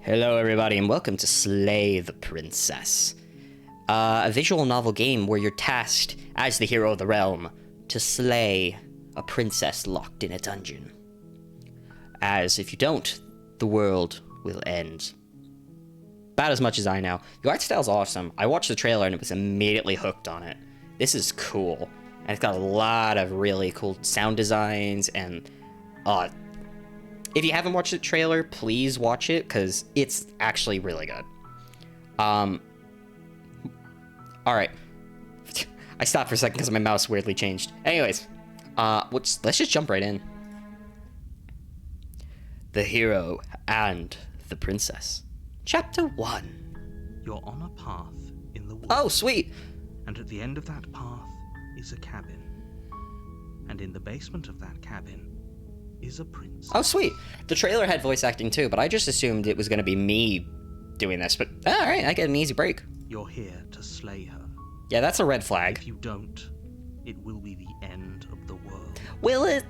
Hello everybody and welcome to Slay the Princess, a visual novel game where you're tasked, as the hero of the realm, to slay a princess locked in a dungeon. As if you don't, the world will end. About as much as I know. The art style's awesome. I watched the trailer and it was immediately hooked on it. This is cool. And it's got a lot of really cool sound designs and if you haven't watched the trailer, please watch it, because it's actually really good. Alright. I stopped for a second because my mouse weirdly changed. Anyways, let's just jump right in. The Hero and the Princess. Chapter 1. You're on a path in the woods. Oh, sweet! And at the end of that path is a cabin. And in the basement of that cabin is a princess. Oh, sweet. The trailer had voice acting too, but I just assumed it was going to be me doing this. But, alright, I get an easy break. You're here to slay her. Yeah, that's a red flag. If you don't, it will be the end of the world. Will it?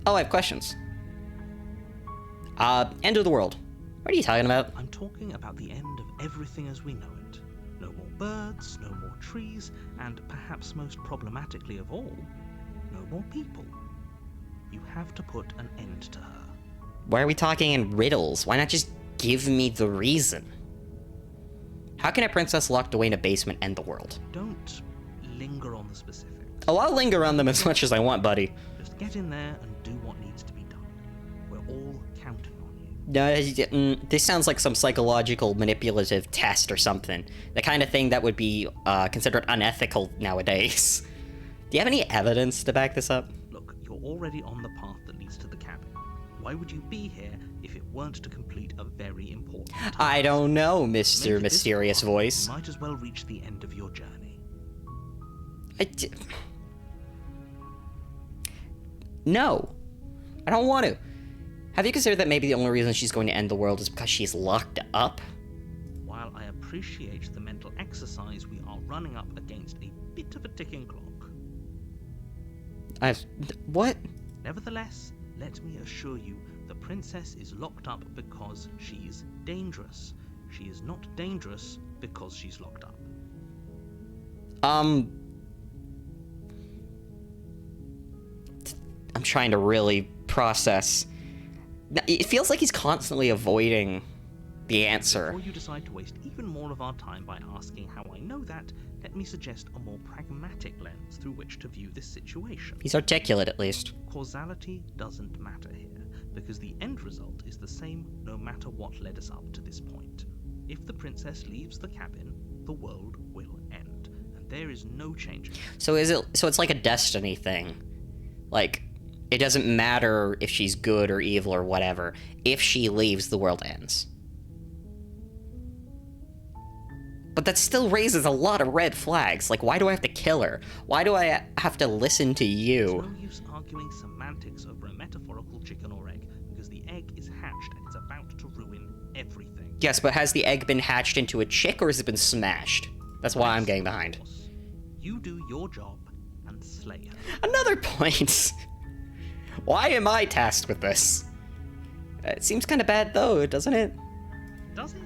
Oh, I have questions. End of the world. What are you talking about? I'm talking about the end of everything as we know it. No more birds, no more trees, and perhaps most problematically of all, no more people. You have to put an end to her. Why are we talking in riddles? Why not just give me the reason? How can a princess locked away in a basement end the world? Don't linger on the specifics. Oh, I'll linger on them as much as I want, buddy. Just get in there and do what needs to be done. We're all counting on you. No, this sounds like some psychological manipulative test or something. The kind of thing that would be considered unethical nowadays. Do you have any evidence to back this up? Look, you're already on the path that leads to the cabin. Why would you be here if it weren't to complete a very important task? I don't know, Mr. Mysterious far, Voice. You might as well reach the end of your journey. No. I don't want to. Have you considered that maybe the only reason she's going to end the world is because she's locked up? While I appreciate the mental exercise, we are running up against a bit of a ticking clock. What? Nevertheless, let me assure you, the princess is locked up because she's dangerous. She is not dangerous because she's locked up. I'm trying to really process. It feels like he's constantly avoiding the answer. Before you decide to waste even more of our time by asking how I know that, let me suggest a more pragmatic lens through which to view this situation. He's articulate, at least. Causality doesn't matter here, because the end result is the same no matter what led us up to this point. If the princess leaves the cabin, the world will end, and there is no changing. So it's like a destiny thing. Like, it doesn't matter if she's good or evil or whatever. If she leaves, the world ends. But that still raises a lot of red flags. Like, why do I have to kill her? Why do I have to listen to you? There's no use arguing semantics over a metaphorical chicken or egg, because the egg is hatched and it's about to ruin everything. Yes, but has the egg been hatched into a chick, or has it been smashed? That's why I'm getting behind. You do your job and slay her. Another point. Why am I tasked with this? It seems kind of bad, though, doesn't it? Does it?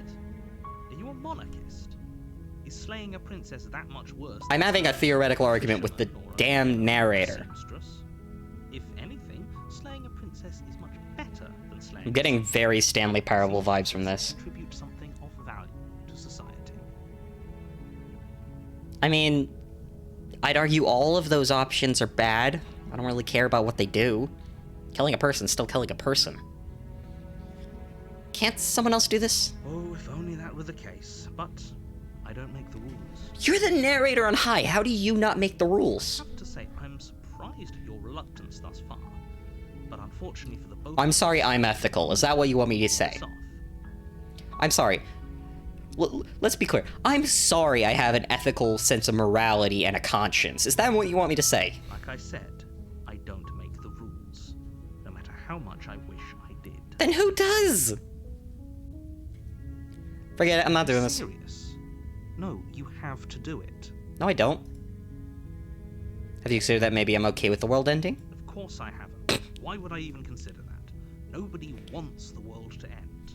Are you a monarchist? Is slaying a princess that much worse? I'm having a theoretical argument with the damn narrator. If anything, slaying a princess is much better than slaying. I'm getting very Stanley Parable vibes from this. Contribute something of value to society. I mean, I'd argue all of those options are bad. I don't really care about what they do. Killing a person's still killing a person. Can't someone else do this? Oh, if only that were the case. But I don't make the rules. You're the narrator on high. How do you not make the rules? I have to say, I'm surprised at your reluctance thus far. But unfortunately for the both... I'm sorry I'm ethical. Is that what you want me to say? I'm sorry. Let's be clear. I'm sorry I have an ethical sense of morality and a conscience. Is that what you want me to say? Like I said, I don't make the rules. No matter how much I wish I did. Then who does? Forget it, I'm not doing this. Serious? No, you have to do it. No, I don't. Have you considered that maybe I'm okay with the world ending? Of course I haven't. Why would I even consider that? Nobody wants the world to end.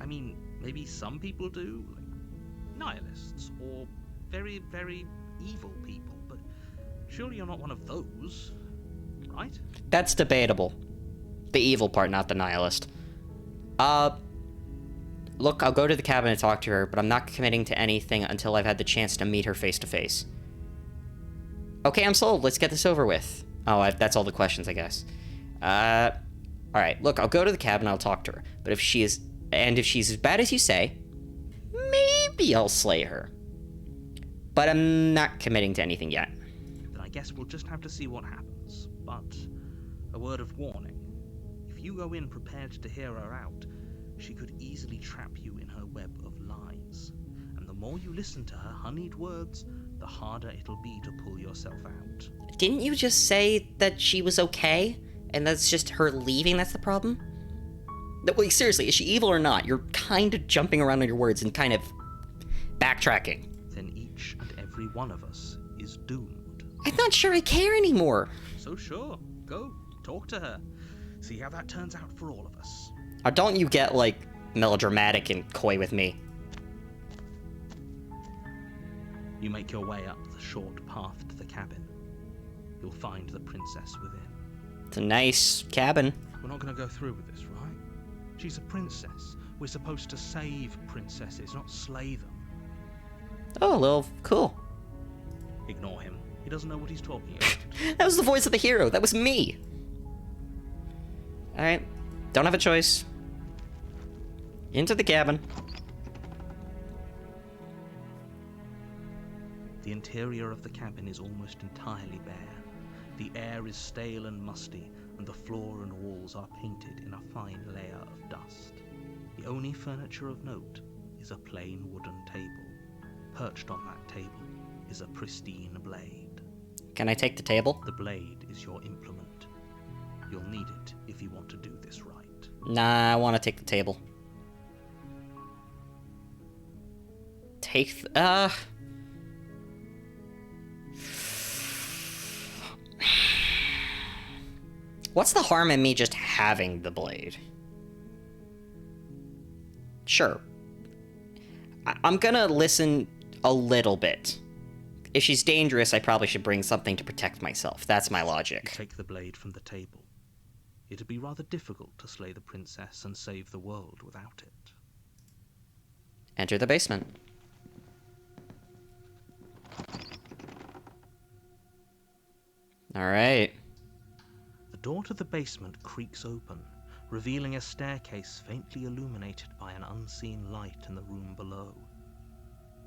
I mean, maybe some people do, like nihilists or very, very evil people, but surely you're not one of those, right? That's debatable. The evil part, not the nihilist. Look, I'll go to the cabin and talk to her, but I'm not committing to anything until I've had the chance to meet her face to face. Okay, I'm sold. Let's get this over with. Oh, that's all the questions, I guess. Alright, look, I'll go to the cabin and I'll talk to her. But if she's as bad as you say, maybe I'll slay her. But I'm not committing to anything yet. Then I guess we'll just have to see what happens. But a word of warning. If you go in prepared to hear her out, she could easily trap you in her web of lies. And the more you listen to her honeyed words, the harder it'll be to pull yourself out. Didn't you just say that she was okay? And that's just her leaving that's the problem? Wait, seriously, is she evil or not? You're kind of jumping around on your words and kind of backtracking. Then each and every one of us is doomed. I'm not sure I care anymore. So sure, go, talk to her. See how that turns out for all of us. Or don't you get, like, melodramatic and coy with me. You make your way up the short path to the cabin. You'll find the princess within. It's a nice cabin. We're not going to go through with this, right? She's a princess. We're supposed to save princesses, not slay them. Oh, a little cool. Ignore him. He doesn't know what he's talking about. That was the voice of the hero. That was me. Alright. Don't have a choice. Into the cabin. The interior of the cabin is almost entirely bare. The air is stale and musty, and the floor and walls are painted in a fine layer of dust. The only furniture of note is a plain wooden table. Perched on that table is a pristine blade. Can I take the table? The blade is your implement. You'll need it if you want to do this right. Nah, I want to take the table. What's the harm in me just having the blade? Sure. I'm gonna listen a little bit. If she's dangerous, I probably should bring something to protect myself. That's my You logic. take the blade from the table. It'd be rather difficult to slay the princess and save the world without it. Enter the basement. Alright. The door to the basement creaks open, revealing a staircase faintly illuminated by an unseen light in the room below.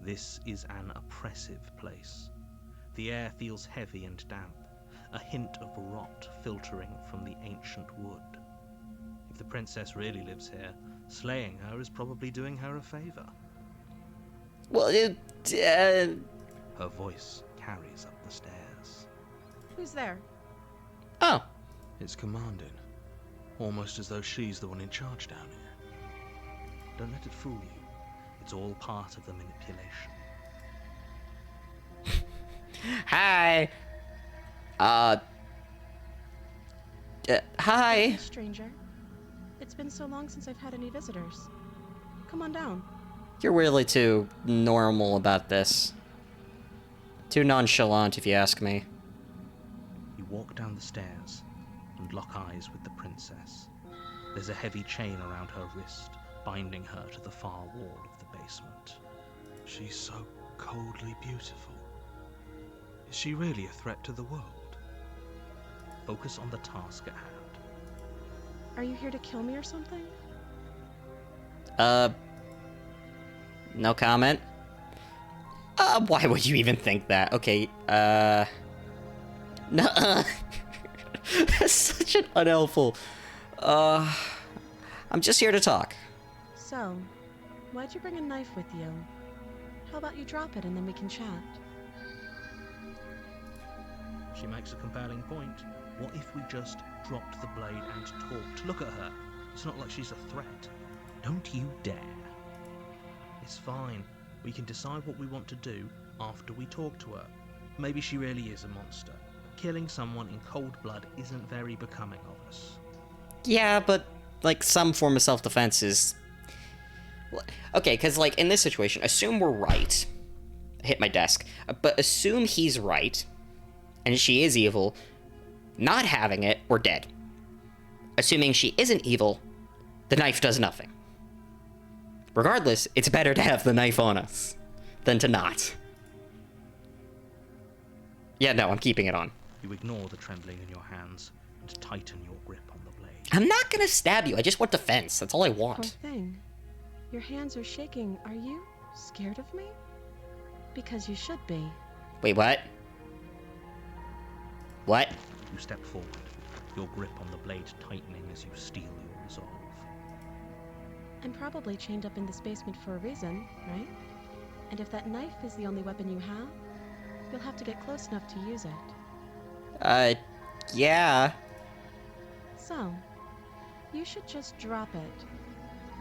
This is an oppressive place. The air feels heavy and damp, a hint of rot filtering from the ancient wood. If the princess really lives here, slaying her is probably doing her a favor. Well, Her voice carries up the stairs. Who's there? Oh. It's commanding, almost as though she's the one in charge down here. Don't let it fool you. It's all part of the manipulation. Hi. Hi. Stranger. It's been so long since I've had any visitors. Come on down. You're really too normal about this. Too nonchalant, if you ask me. You walk down the stairs and lock eyes with the princess. There's a heavy chain around her wrist, binding her to the far wall of the basement. She's so coldly beautiful. Is she really a threat to the world? Focus on the task at hand. Are you here to kill me or something? No comment. Why would you even think that? Okay, no. That's such an unhelpful. I'm just here to talk. So, why'd you bring a knife with you? How about you drop it and then we can chat? She makes a compelling point. What if we just dropped the blade and talked? Look at her. It's not like she's a threat. Don't you dare. It's fine. We can decide what we want to do after we talk to her. Maybe she really is a monster. Killing someone in cold blood isn't very becoming of us. Yeah, but, like, some form of self-defense is... Okay, because, like, in this situation, assume we're right. I hit my desk. But assume he's right, and she is evil. Not having it, we're dead. Assuming she isn't evil, the knife does nothing. Regardless, it's better to have the knife on us than to not. Yeah, no, I'm keeping it on. You ignore the trembling in your hands and tighten your grip on the blade. I'm not gonna stab you, I just want defense. That's all I Poor want. thing. Your hands are shaking. Are you scared of me? Because you should be. Wait, what? What? You step forward, your grip on the blade tightening as you steel your resolve. I'm probably chained up in this basement for a reason, right? And if that knife is the only weapon you have, you'll have to get close enough to use it. Yeah. So, you should just drop it.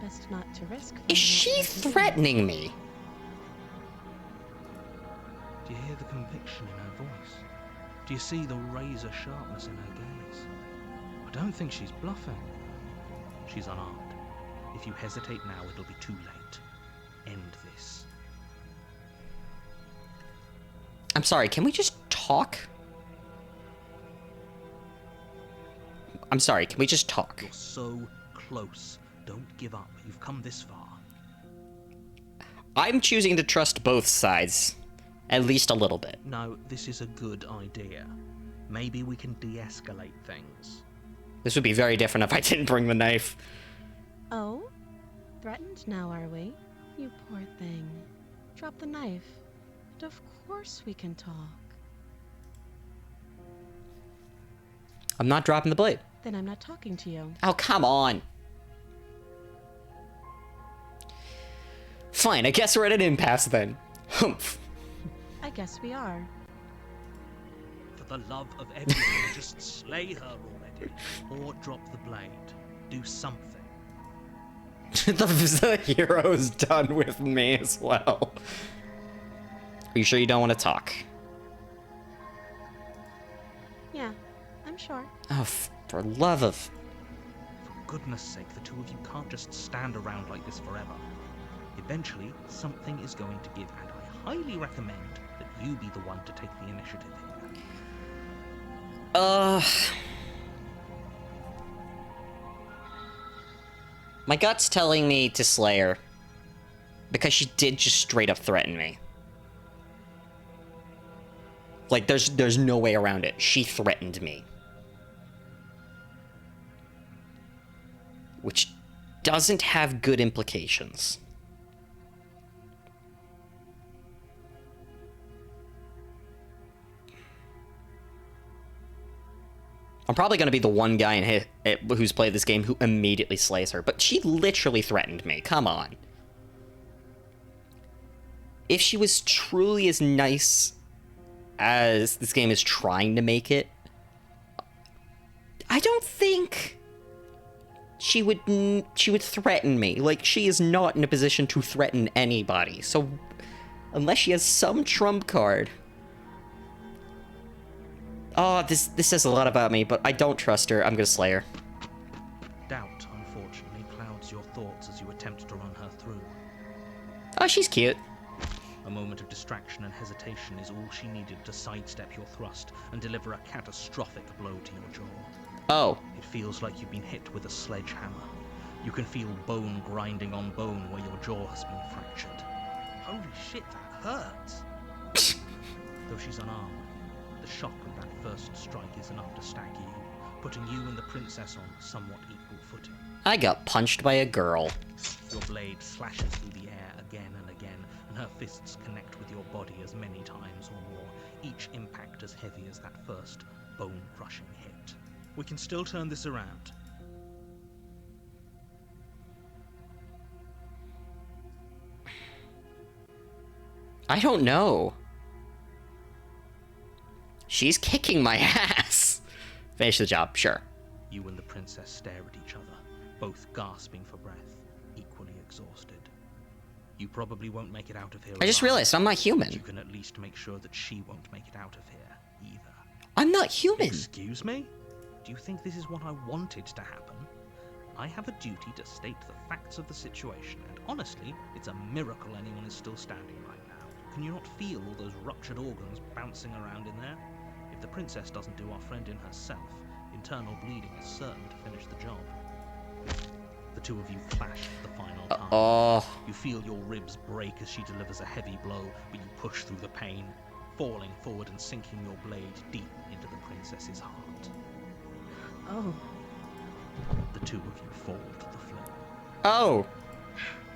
Best not to risk. Is she threatening me? Do you hear the conviction in her voice? Do you see the razor sharpness in her gaze? I don't think she's bluffing. She's unarmed. If you hesitate now, it'll be too late. End this. I'm sorry, can we just talk? I'm sorry, can we just talk? You're so close. Don't give up. You've come this far. I'm choosing to trust both sides. At least a little bit. No, this is a good idea. Maybe we can de-escalate things. This would be very different if I didn't bring the knife. Oh? Threatened now, are we? You poor thing. Drop the knife. And of course we can talk. I'm not dropping the blade. Then I'm not talking to you. Oh, come on. Fine, I guess we're at an impasse then. Humph. I guess we are. For the love of everything, just slay her already. Or drop the blade. Do something. the hero's done with me as well. Are you sure you don't want to talk? Yeah, I'm sure. Oh, for love of... For goodness sake, the two of you can't just stand around like this forever. Eventually, something is going to give, and I highly recommend that you be the one to take the initiative here. My gut's telling me to slay her. Because she did just straight up threaten me. Like, there's no way around it. She threatened me. Which doesn't have good implications. I'm probably going to be the one guy who's played this game who immediately slays her, but she literally threatened me. Come on. If she was truly as nice as this game is trying to make it, I don't think she would threaten me. Like, she is not in a position to threaten anybody. So, unless she has some trump card... Oh, this says a lot about me, but I don't trust her. I'm gonna slay her. Doubt, unfortunately, clouds your thoughts as you attempt to run her through. Oh, she's cute. A moment of distraction and hesitation is all she needed to sidestep your thrust and deliver a catastrophic blow to your jaw. Oh. It feels like you've been hit with a sledgehammer. You can feel bone grinding on bone where your jaw has been fractured. Holy shit, that hurts! Though she's unarmed, the shock of that first strike is enough to stagger you, putting you and the princess on somewhat equal footing. I got punched by a girl. Your blade slashes through the air again and again, and her fists connect with your body as many times or more, each impact as heavy as that first bone-crushing hit. We can still turn this around. I don't know. She's kicking my ass. Finish the job, sure. You and the princess stare at each other, both gasping for breath, equally exhausted. You probably won't make it out of here I just alive, realized I'm not but human. you can at least make sure that she won't make it out of here, either. I'm not human. Excuse me? Do you think this is what I wanted to happen? I have a duty to state the facts of the situation, and honestly, it's a miracle anyone is still standing right now. Can you not feel all those ruptured organs bouncing around in there? If the princess doesn't do our friend in herself, internal bleeding is certain to finish the job. The two of you clash for the final time. Oh. You feel your ribs break as she delivers a heavy blow, but you push through the pain, falling forward and sinking your blade deep into the princess's heart. Oh, The two of you fall to the floor. Oh.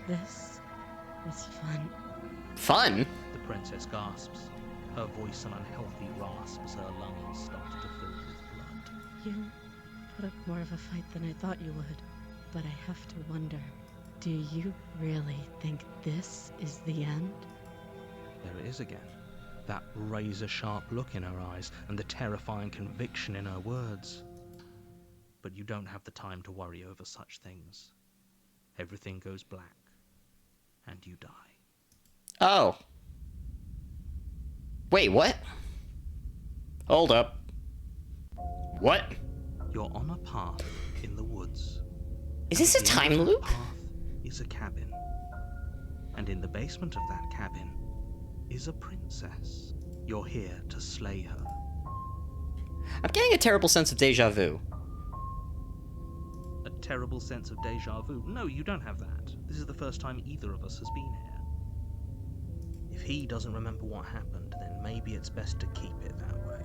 this was fun. Fun? The princess gasps, her voice an unhealthy rasp as her lungs start to fill with blood. You put up more of a fight than I thought you would. But I have to wonder, do you really think this is the end? There it is again. That razor-sharp look in her eyes and the terrifying conviction in her words. But you don't have the time to worry over such things. Everything goes black, and you die. Oh. Wait, what? Hold up. What? You're on a path in the woods. Is this a At the end time of that loop? path is a cabin. And in the basement of that cabin is a princess. You're here to slay her. I'm getting a terrible sense of deja vu. A terrible sense of deja vu. No, you don't have that. This is the first time either of us has been here. If he doesn't remember what happened, then maybe it's best to keep it that way.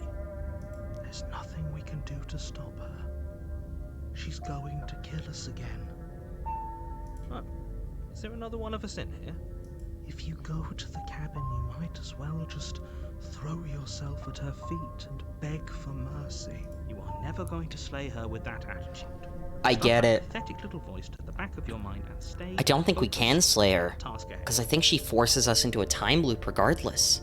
There's nothing we can do to stop her. She's going to kill us again. Oh, is there another one of us in here? If you go to the cabin, you might as well just throw yourself at her feet and beg for mercy. You are never going to slay her with that attitude. I get it. Pathetic little voice to the back of your mind and stay. I don't think we focused can slay her, on the task ahead. because I think she forces us into a time loop regardless.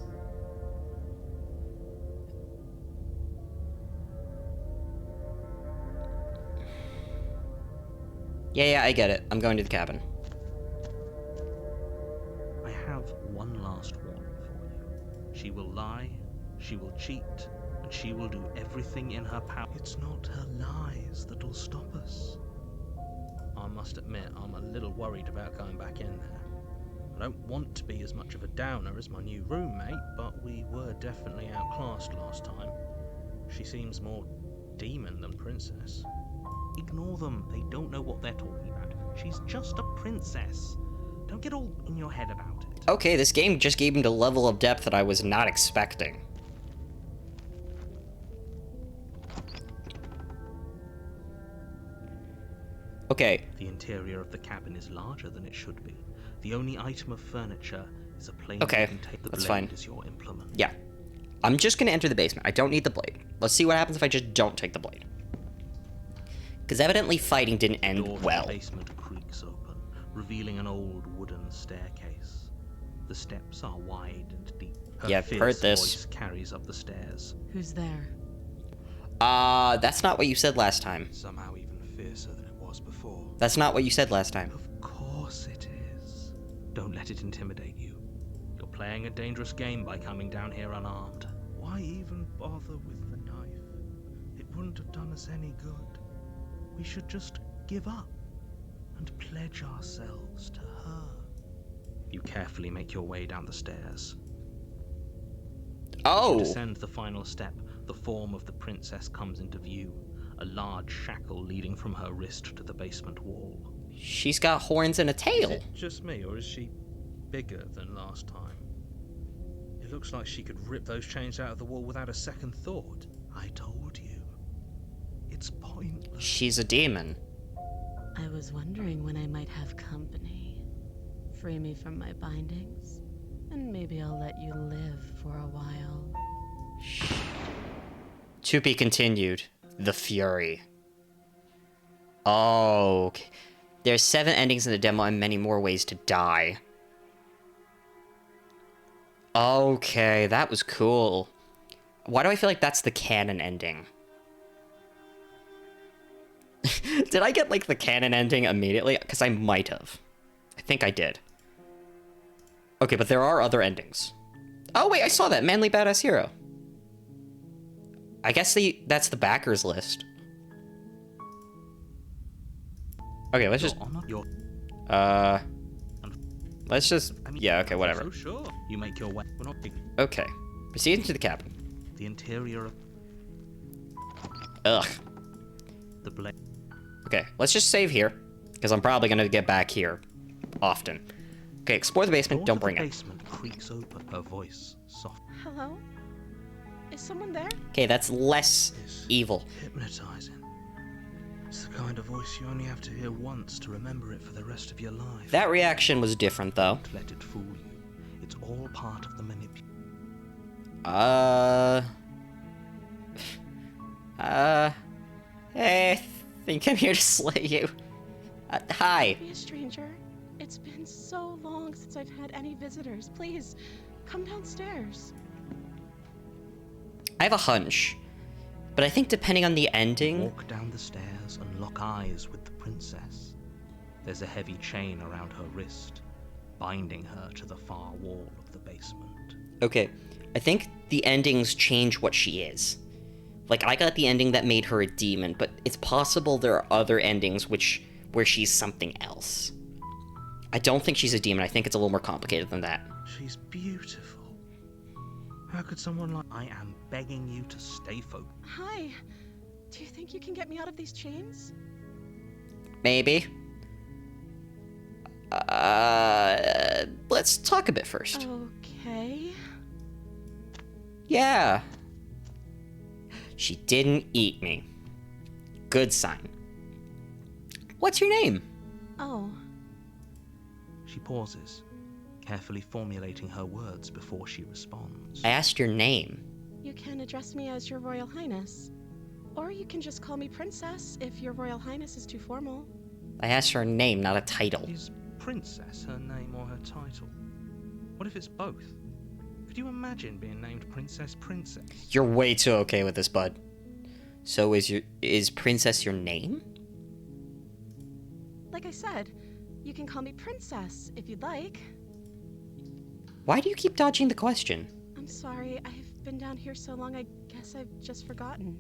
Yeah, I get it. I'm going to the cabin. I have one last warning for you. She will lie, she will cheat, and she will do everything in her power. It's not her lies that'll stop us. I must admit, I'm a little worried about going back in there. I don't want to be as much of a downer as my new roommate, but we were definitely outclassed last time. She seems more demon than princess. Ignore them, they don't know what they're talking about. She's just a princess. Don't get all in your head about it. Okay, this game just gave me the level of depth that I was not expecting. Okay, The interior of the cabin is larger than it should be. The only item of furniture is a plain Okay, wooden table. The that's blade fine. is your implement. yeah. I'm just gonna enter the basement. I don't need the blade. Let's see what happens if I just don't take the blade. Because evidently fighting didn't The door end to well. the basement creaks open, revealing an old wooden staircase. The steps are wide and deep. Her Yeah, I've fierce heard this. voice carries up the stairs. Who's there? That's not what you said last time. Somehow even fiercer than it was before. That's not what you said last time. Of course it is. Don't let it intimidate you. You're playing a dangerous game by coming down here unarmed. Why even bother with the knife? It wouldn't have done us any good. We should just give up and pledge ourselves to her. You carefully make your way down the stairs. As you Oh! descend the final step, the form of the princess comes into view, a large shackle leading from her wrist to the basement wall. She's got horns and a Is tail. it just me, or is she bigger than last time? It looks like she could rip those chains out of the wall without a second thought. I told you. It's pointless. She's a demon. I was wondering when I might have company. Free me from my bindings, and maybe I'll let you live for a while. To be continued. The Fury. Oh. Okay. There's 7 endings in the demo and many more ways to die. Okay, that was cool. Why do I feel like that's the canon ending? Did I get, like, the canon ending immediately? Because I might have. I think I did. Okay, but there are other endings. Oh, wait, I saw that. Manly Badass Hero. I guess that's the backers list. Okay, let's just... Your honor, your... Let's just... I mean, Yeah, okay, whatever. So sure. You make your way. We're not big. Okay. Proceed into the cabin. The interior of Ugh. the blade. Okay, let's just save here, because I'm probably going to get back here often. Okay, explore the basement, don't bring the it. basement creaks open, her voice soft. Hello? Is someone there? Okay, that's less evil. Hypnotizing. It's the kind of voice you only have to hear once to remember it for the rest of your life. That reaction was different, though. Don't let it fool you. It's all part of the manipulation. Hey, I think I'm here to slay you. Hi. Be a stranger. It's been so long since I've had any visitors. Please, come downstairs. I have a hunch, but I think depending on the ending... Walk down the stairs and lock eyes with the princess. There's a heavy chain around her wrist, binding her to the far wall of the basement. Okay, I think the endings change what she is. Like, I got the ending that made her a demon, but it's possible there are other endings where she's something else. I don't think she's a demon. I think it's a little more complicated than that. She's beautiful. How could someone like... I am begging you to stay focused. Hi. Do you think you can get me out of these chains? Maybe. Let's talk a bit first. Okay. Yeah. She didn't eat me. Good sign. What's your name? Oh. She pauses, carefully formulating her words before she responds. I asked your name. You can address me as Your Royal Highness. Or you can just call me Princess if Your Royal Highness is too formal. I asked her name, not a title. Is Princess her name or her title? What if it's both? Could you imagine being named Princess? You're way too okay with this, bud. So is Princess your name? Like I said, you can call me Princess if you'd like. Why do you keep dodging the question? I'm sorry, I've been down here so long I guess I've just forgotten.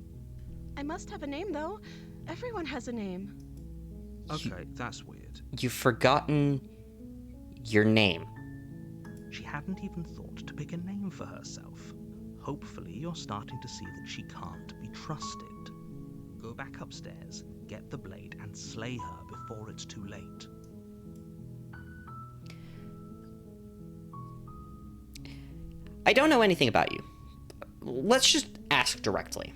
I must have a name though. Everyone has a name. Okay, that's weird. You've forgotten your name. She hadn't even thought to pick a name for herself. Hopefully you're starting to see that she can't be trusted. Go back upstairs, get the blade, and slay her before it's too late. I don't know anything about you. Let's just ask directly.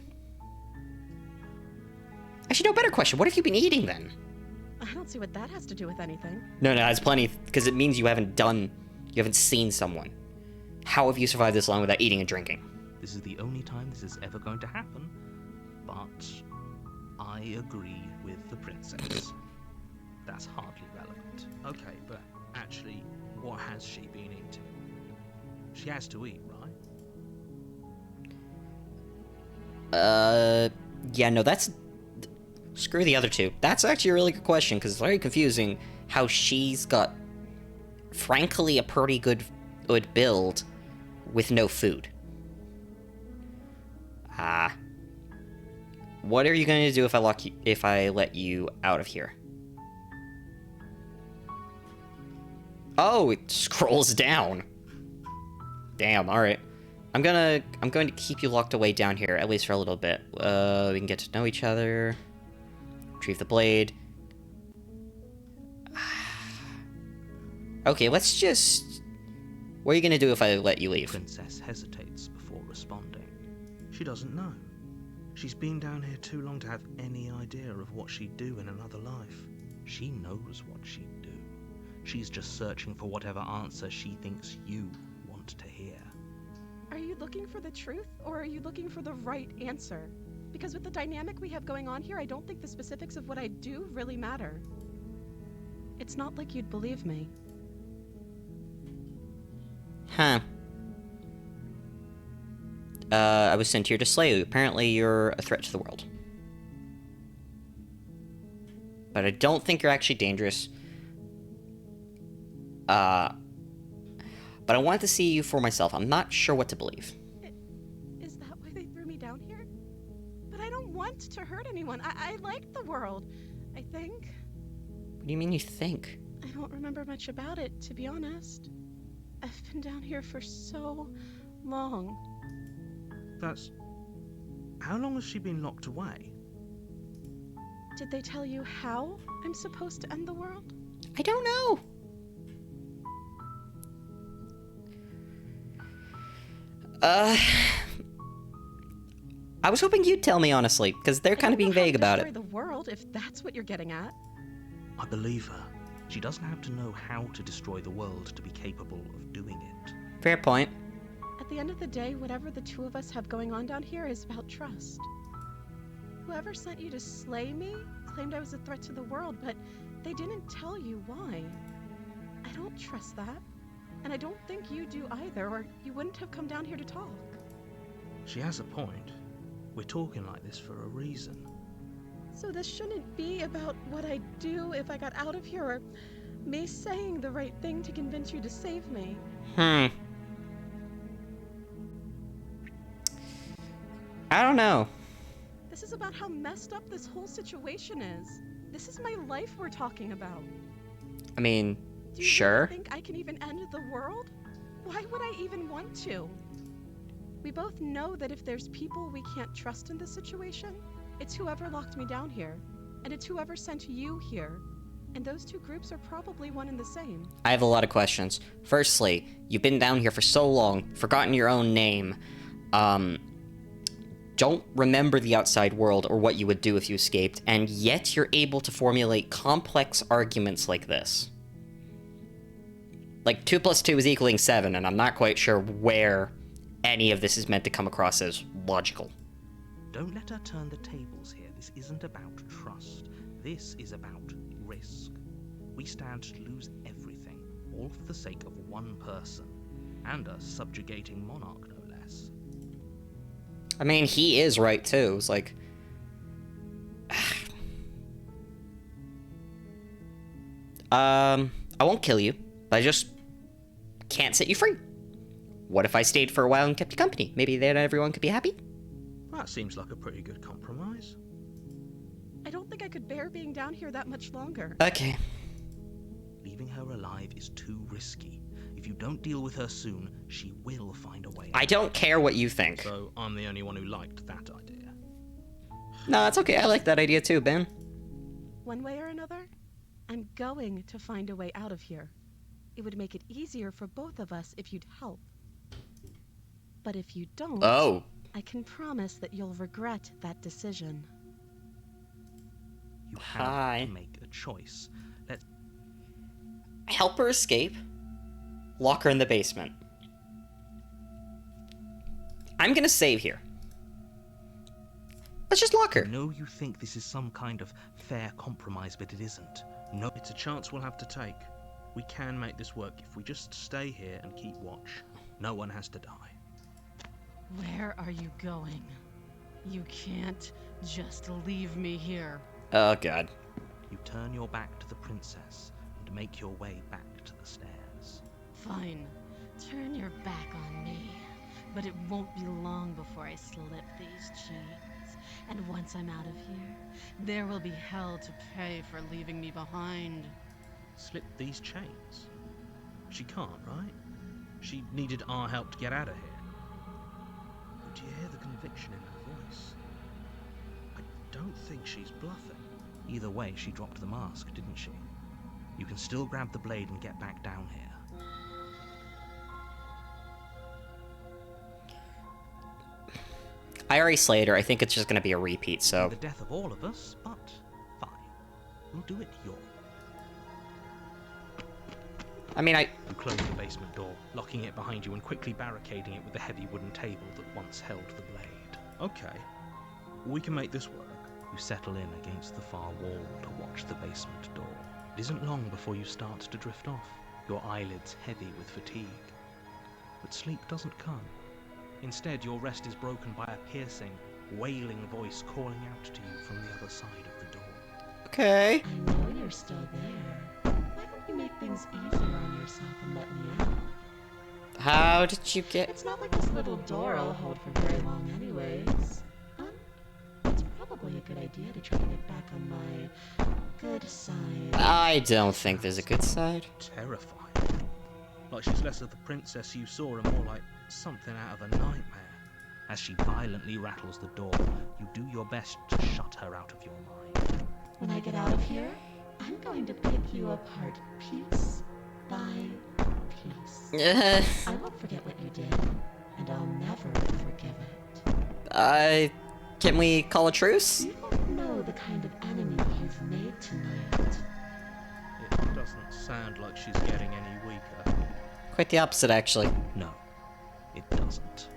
Actually, no, better question. What have you been eating then? I don't see what that has to do with anything. No, that's plenty, because it means you haven't seen someone. How have you survived this long without eating and drinking? This is the only time this is ever going to happen, but I agree with the princess. That's hardly relevant. Okay, but actually, what has she been eating? She has to eat, right? Yeah, no, that's... Screw the other two. That's actually a really good question, because it's very confusing how she's got, frankly, a pretty good build with no food. What are you going to do if I let you out of here? Oh, it scrolls down. Damn, alright. I'm going to keep you locked away down here, at least for a little bit. We can get to know each other. Retrieve the blade. Okay, let's just... What are you gonna do if I let you leave? Princess hesitates before responding. She doesn't know. She's been down here too long to have any idea of what she'd do in another life. She knows what she'd do. She's just searching for whatever answer she thinks you want to hear. Are you looking for the truth, or are you looking for the right answer? Because with the dynamic we have going on here, I don't think the specifics of what I do really matter. It's not like you'd believe me. Huh. I was sent here to slay you. Apparently you're a threat to the world. But I don't think you're actually dangerous. But I wanted to see you for myself. I'm not sure what to believe. Is that why they threw me down here? But I don't want to hurt anyone. I like the world, I think. What do you mean you think? I don't remember much about it, to be honest. I've been down here for so long. That's... How long has she been locked away? Did they tell you how I'm supposed to end the world? I don't know. I was hoping you'd tell me, honestly, because they're kind of being vague about it. Destroy the world, if that's what you're getting at. I believe her. She doesn't have to know how to destroy the world to be capable of doing it. Fair point. At the end of the day, whatever the two of us have going on down here is about trust. Whoever sent you to slay me claimed I was a threat to the world, but they didn't tell you why. I don't trust that. And I don't think you do either, or you wouldn't have come down here to talk. She has a point. We're talking like this for a reason. So this shouldn't be about what I'd do if I got out of here, or me saying the right thing to convince you to save me. I don't know. This is about how messed up this whole situation is. This is my life we're talking about. I mean, Do you sure. really think I can even end the world? Why would I even want to? We both know that if there's people we can't trust in this situation, it's whoever locked me down here, and it's whoever sent you here. And those two groups are probably one and the same. I have a lot of questions. Firstly, you've been down here for so long, forgotten your own name. Don't remember the outside world or what you would do if you escaped, and yet you're able to formulate complex arguments like this. Like, 2 + 2 is equaling 7, and I'm not quite sure where any of this is meant to come across as logical. Don't let her turn the tables here. This isn't about trust. This is about risk. We stand to lose everything, all for the sake of one person, and a subjugating monarch, no less. I mean, he is right, too. It's like... I won't kill you, but I just can't set you free. What if I stayed for a while and kept you company? Maybe then everyone could be happy? That seems like a pretty good compromise. I don't think I could bear being down here that much longer. Okay. Leaving her alive is too risky. If you don't deal with her soon, she will find a way I don't care what you think. So I'm the only one who liked that idea. No, it's okay. I like that idea too, Ben. One way or another, I'm going to find a way out of here. It would make it easier for both of us if you'd help. But if you don't, Oh. I can promise that you'll regret that decision. You have Hi. to make a choice. Let's Help her escape. Lock her in the basement. I'm gonna save here. Let's just lock her. I know you think this is some kind of fair compromise, but it isn't. No, it's a chance we'll have to take. We can make this work if we just stay here and keep watch. No one has to die. Where are you going? You can't just leave me here. Oh, God. You turn your back to the princess and make your way back to the stairs. Fine. Turn your back on me. But it won't be long before I slip these chains. And once I'm out of here, there will be hell to pay for leaving me behind. Slip these chains? She can't, right? She needed our help to get out of here. Do you hear the conviction in her voice? I don't think she's bluffing. Either way, she dropped the mask, didn't she? You can still grab the blade and get back down here. I already slayed her. I think it's just gonna be a repeat, so... The death of all of us, but fine. We'll do it your way. I mean, You close the basement door, locking it behind you and quickly barricading it with the heavy wooden table that once held the blade. Okay, we can make this work. You settle in against the far wall to watch the basement door. It isn't long before you start to drift off, your eyelids heavy with fatigue. But sleep doesn't come. Instead, your rest is broken by a piercing, wailing voice calling out to you from the other side of the door. okay. I know you're still there. Why don't you make things easier on yourself and let me out? How did you get... It's not like this little door I'll hold for very long anyways. It's probably probably a good idea to try to get back on my good side. I don't think there's a good side. Terrifying. Like she's less of the princess you saw and more like something out of a nightmare. As she violently rattles the door, you do your best to shut her out of your mind. When I get out of here, I'm going to pick you apart piece by piece. I won't forget what you did, and I'll never forgive it. Can we call a truce? You don't know the kind of enemy you've made tonight. It doesn't sound like she's getting any weaker. Quite the opposite, actually. No, it doesn't.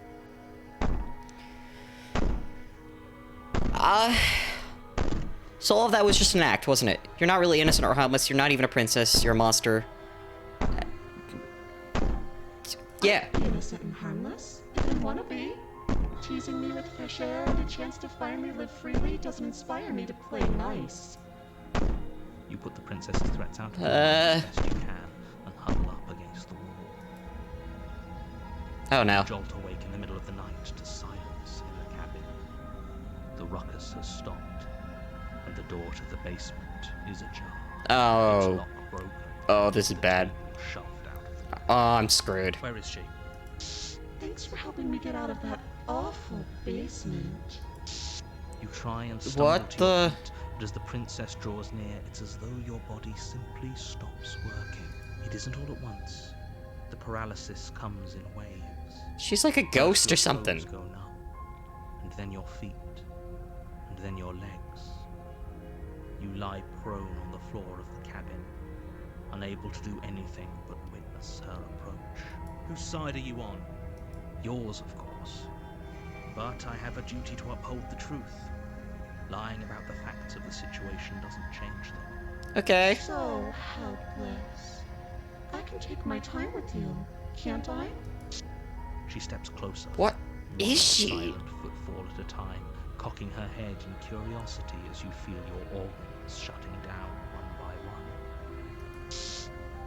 So all of that was just an act, wasn't it? You're not really innocent or harmless, you're not even a princess, you're a monster. Yeah. Innocent and harmless, if I want to be. Teasing me with fresh air and a chance to finally live freely doesn't inspire me to play nice. You put the princess's threats out of your mind as best you can and huddle up against the wall. Oh no. Jolt awake in the middle of the night to silence in her cabin. The ruckus has stopped, and the door to the basement is ajar. Oh. Its lock broken. Oh, this is bad. Shoved out of the Oh, I'm screwed. Where is she? Thanks for helping me get out of that awful basement. You try and stumble What to the- your feet, but as the princess draws near, it's as though your body simply stops working. It isn't all at once. The paralysis comes in waves. She's like a ghost Your or something. toes go numb, and then your feet, and then your legs. You lie prone on the floor of the cabin, unable to do anything but witness her approach. Whose side are you on? Yours, of course. But I have a duty to uphold the truth. Lying about the facts of the situation doesn't change them. Okay. So helpless. I can take my time with you, can't I? She steps closer. What one is she? silent footfall at a time, cocking her head in curiosity as you feel your organs shutting down one by one.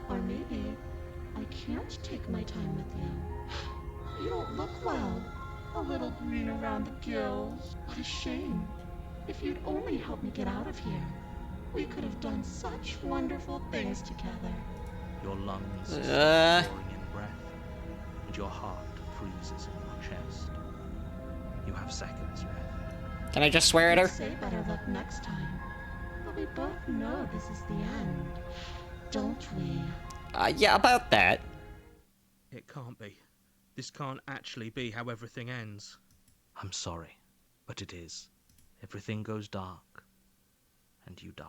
Or maybe I can't take my time with you. You don't look well. A little green around the gills. What a shame. If you'd only helped me get out of here, we could have done such wonderful things together. Your lungs start drawing in breath, and your heart freezes in your chest. You have seconds left. Can I just swear at her? Say better luck next time. But we both know this is the end, don't we? Yeah, about that. It can't be. This can't actually be how everything ends. I'm sorry, but it is. Everything goes dark, and you die.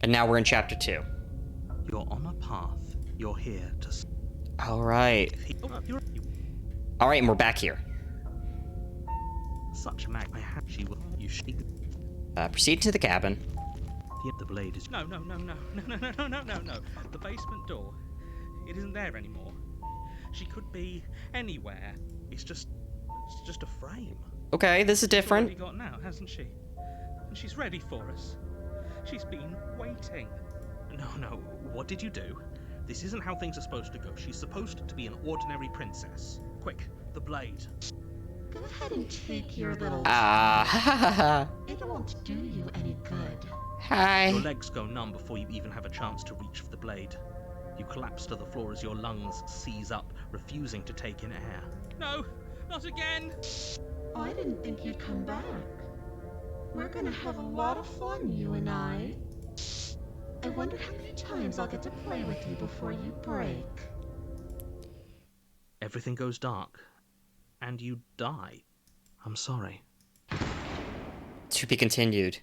And now we're in chapter 2. You're on a path. You're here to... Alright. You're Alright, and we're back here. such a mag. She will... You should... Proceed to the cabin. The blade is... No. The basement door. It isn't there anymore. She could be anywhere. It's just a frame. Okay, this is She's already different. got now, hasn't she? And she's ready for us. She's been waiting. No. What did you do? This isn't how things are supposed to go. She's supposed to be an ordinary princess. Quick, the blade. Go ahead and take your little... Ah, It won't do you any good. Your hi. legs go numb before you even have a chance to reach for the blade. You collapse to the floor as your lungs seize up, refusing to take in air. No, not again! I didn't think you'd come back. We're gonna have a lot of fun, you and I. I wonder how many times I'll get to play with you before you break. Everything goes dark, and you die. I'm sorry. To be continued.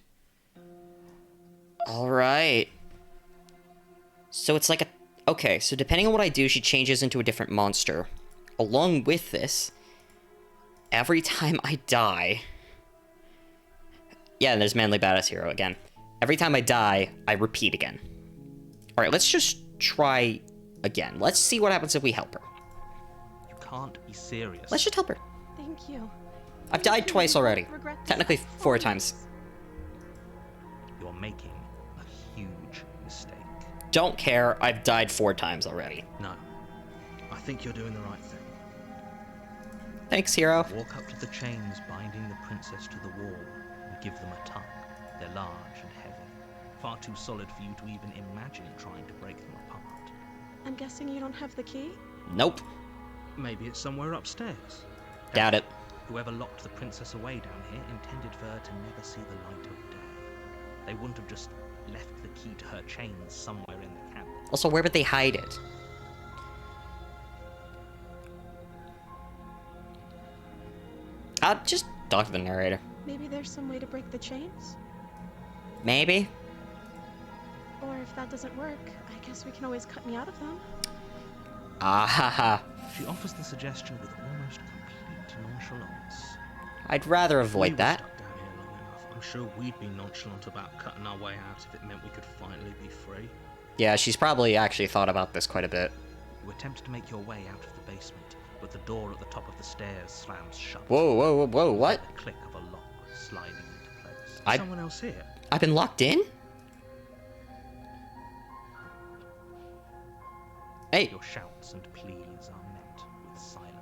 Alright. So it's like a... Okay, so depending on what I do, she changes into a different monster. Along with this, every time I die... Yeah, there's Manly Badass Hero again. Every time I die, I repeat again. Alright, let's just try again. Let's see what happens if we help her. You can't be serious. Let's just help her. Thank you. I've died twice already. Regret this. Technically, 4 times. You're making a huge mistake. Don't care, I've died 4 times already. No. I think you're doing the right thing. Thanks, hero. Walk up to the chains binding the princess to the wall and give them a tug. They're large and heavy, far too solid for you to even imagine trying to break them apart. I'm guessing you don't have the key? Nope. Maybe it's somewhere upstairs. Doubt it. Whoever locked the princess away down here intended for her to never see the light of day. They wouldn't have just left the key to her chains somewhere in the cabinet. Also, where would they hide it? I'll just talk to the narrator. Maybe there's some way to break the chains? Maybe. Or if that doesn't work, I guess we can always cut me out of them. Ah ha ha. She offers the suggestion with almost complete nonchalance. I'd rather We avoid were that. stuck down here long enough. I'm sure we'd be nonchalant about cutting our way out if it meant we could finally be free. Yeah, she's probably actually thought about this quite a bit. You attempt to make your way out of the basement, but the door at the top of the stairs slams shut. Whoa, whoa, whoa, whoa, what? The click of a lock sliding into place. I- Someone else here? I've been locked in? Hey, Your shouts and pleas are met with silence.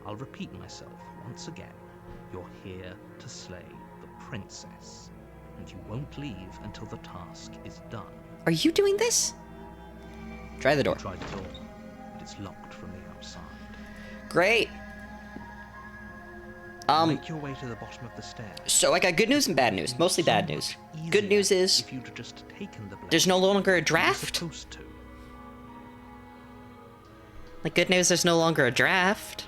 I'll repeat myself once again. You're here to slay the princess, and you won't leave until the task is done. are you doing this? Try the door. Try the door, but it's locked from the outside. Great. Make your way to the bottom of the stairs. So I got good news and bad news. Mostly bad news. Good news is if you'd just taken the blade, there's no longer a you were draft. supposed to. Like, good news, there's no longer a draft.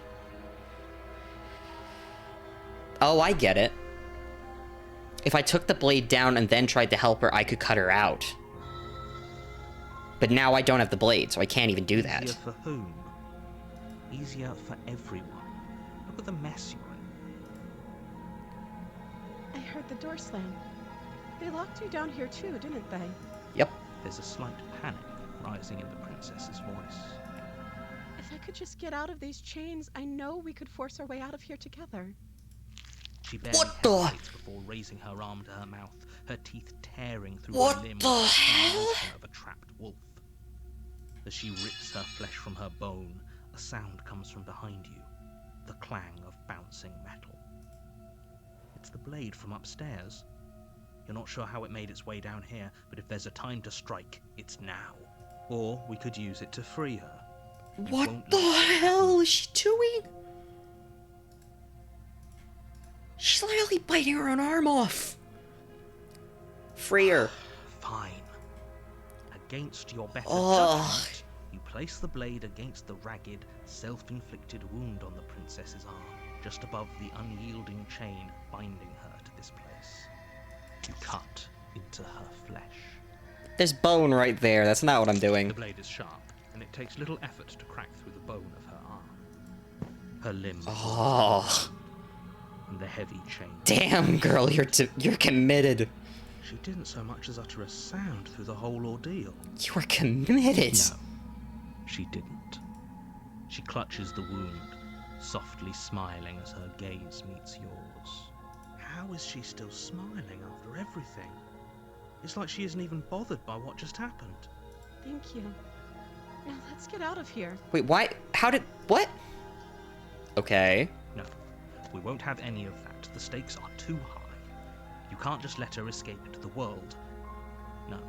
Oh, I get it. If I took the blade down and then tried to help her, I could cut her out. But now I don't have the blade, so I can't even do that. Easier for whom? Easier for everyone. Look at the mess you're in. I heard the door slam. They locked you down here too, didn't they? Yep. There's a slight panic rising in the princess's voice. If I could just get out of these chains, I know we could force our way out of here together. She barely What the- hesitates before raising her arm to her mouth, her teeth tearing through What her limb the like the hell? motion of a trapped wolf. As she rips her flesh from her bone, a sound comes from behind you, the clang of bouncing metal. It's the blade from upstairs. You're not sure how it made its way down here, but if there's a time to strike, it's now. Or we could use it to free her. You What won't the let it hell is she doing? She's literally biting her own arm off. Free her. Fine. Against your better Ugh. judgment, you place the blade against the ragged, self-inflicted wound on the princess's arm, just above the unyielding chain binding her to this place. You cut into her flesh. There's bone right there. That's not what I'm The doing. blade is sharp, and it takes little effort to crack through the bone of her arm. Her limb, Oh, and the heavy chain. damn, girl, you're committed. She didn't so much as utter a sound through the whole ordeal. You are committed. No, she didn't. She clutches the wound, softly smiling as her gaze meets yours. How is she still smiling after everything? It's like she isn't even bothered by what just happened. Thank you. Now let's get out of here. Wait, why? How did? What? Okay. No, we won't have any of that. The stakes are too high. You can't just let her escape into the world. No,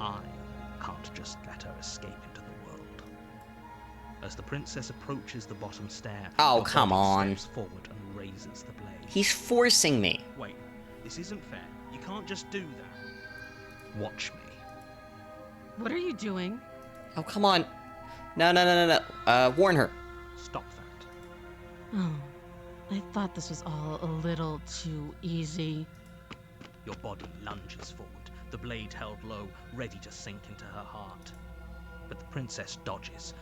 I can't just let her escape into the world. As the princess approaches the bottom stair, Oh, your come body on. steps forward and raises the blade. He's forcing me. Wait, this isn't fair. You can't just do that. Watch me. What are you doing? Oh, come on. No. Warn her. Stop that. Oh, I thought this was all a little too easy. Your body lunges forward, the blade held low, ready to sink into her heart. But the princess dodges.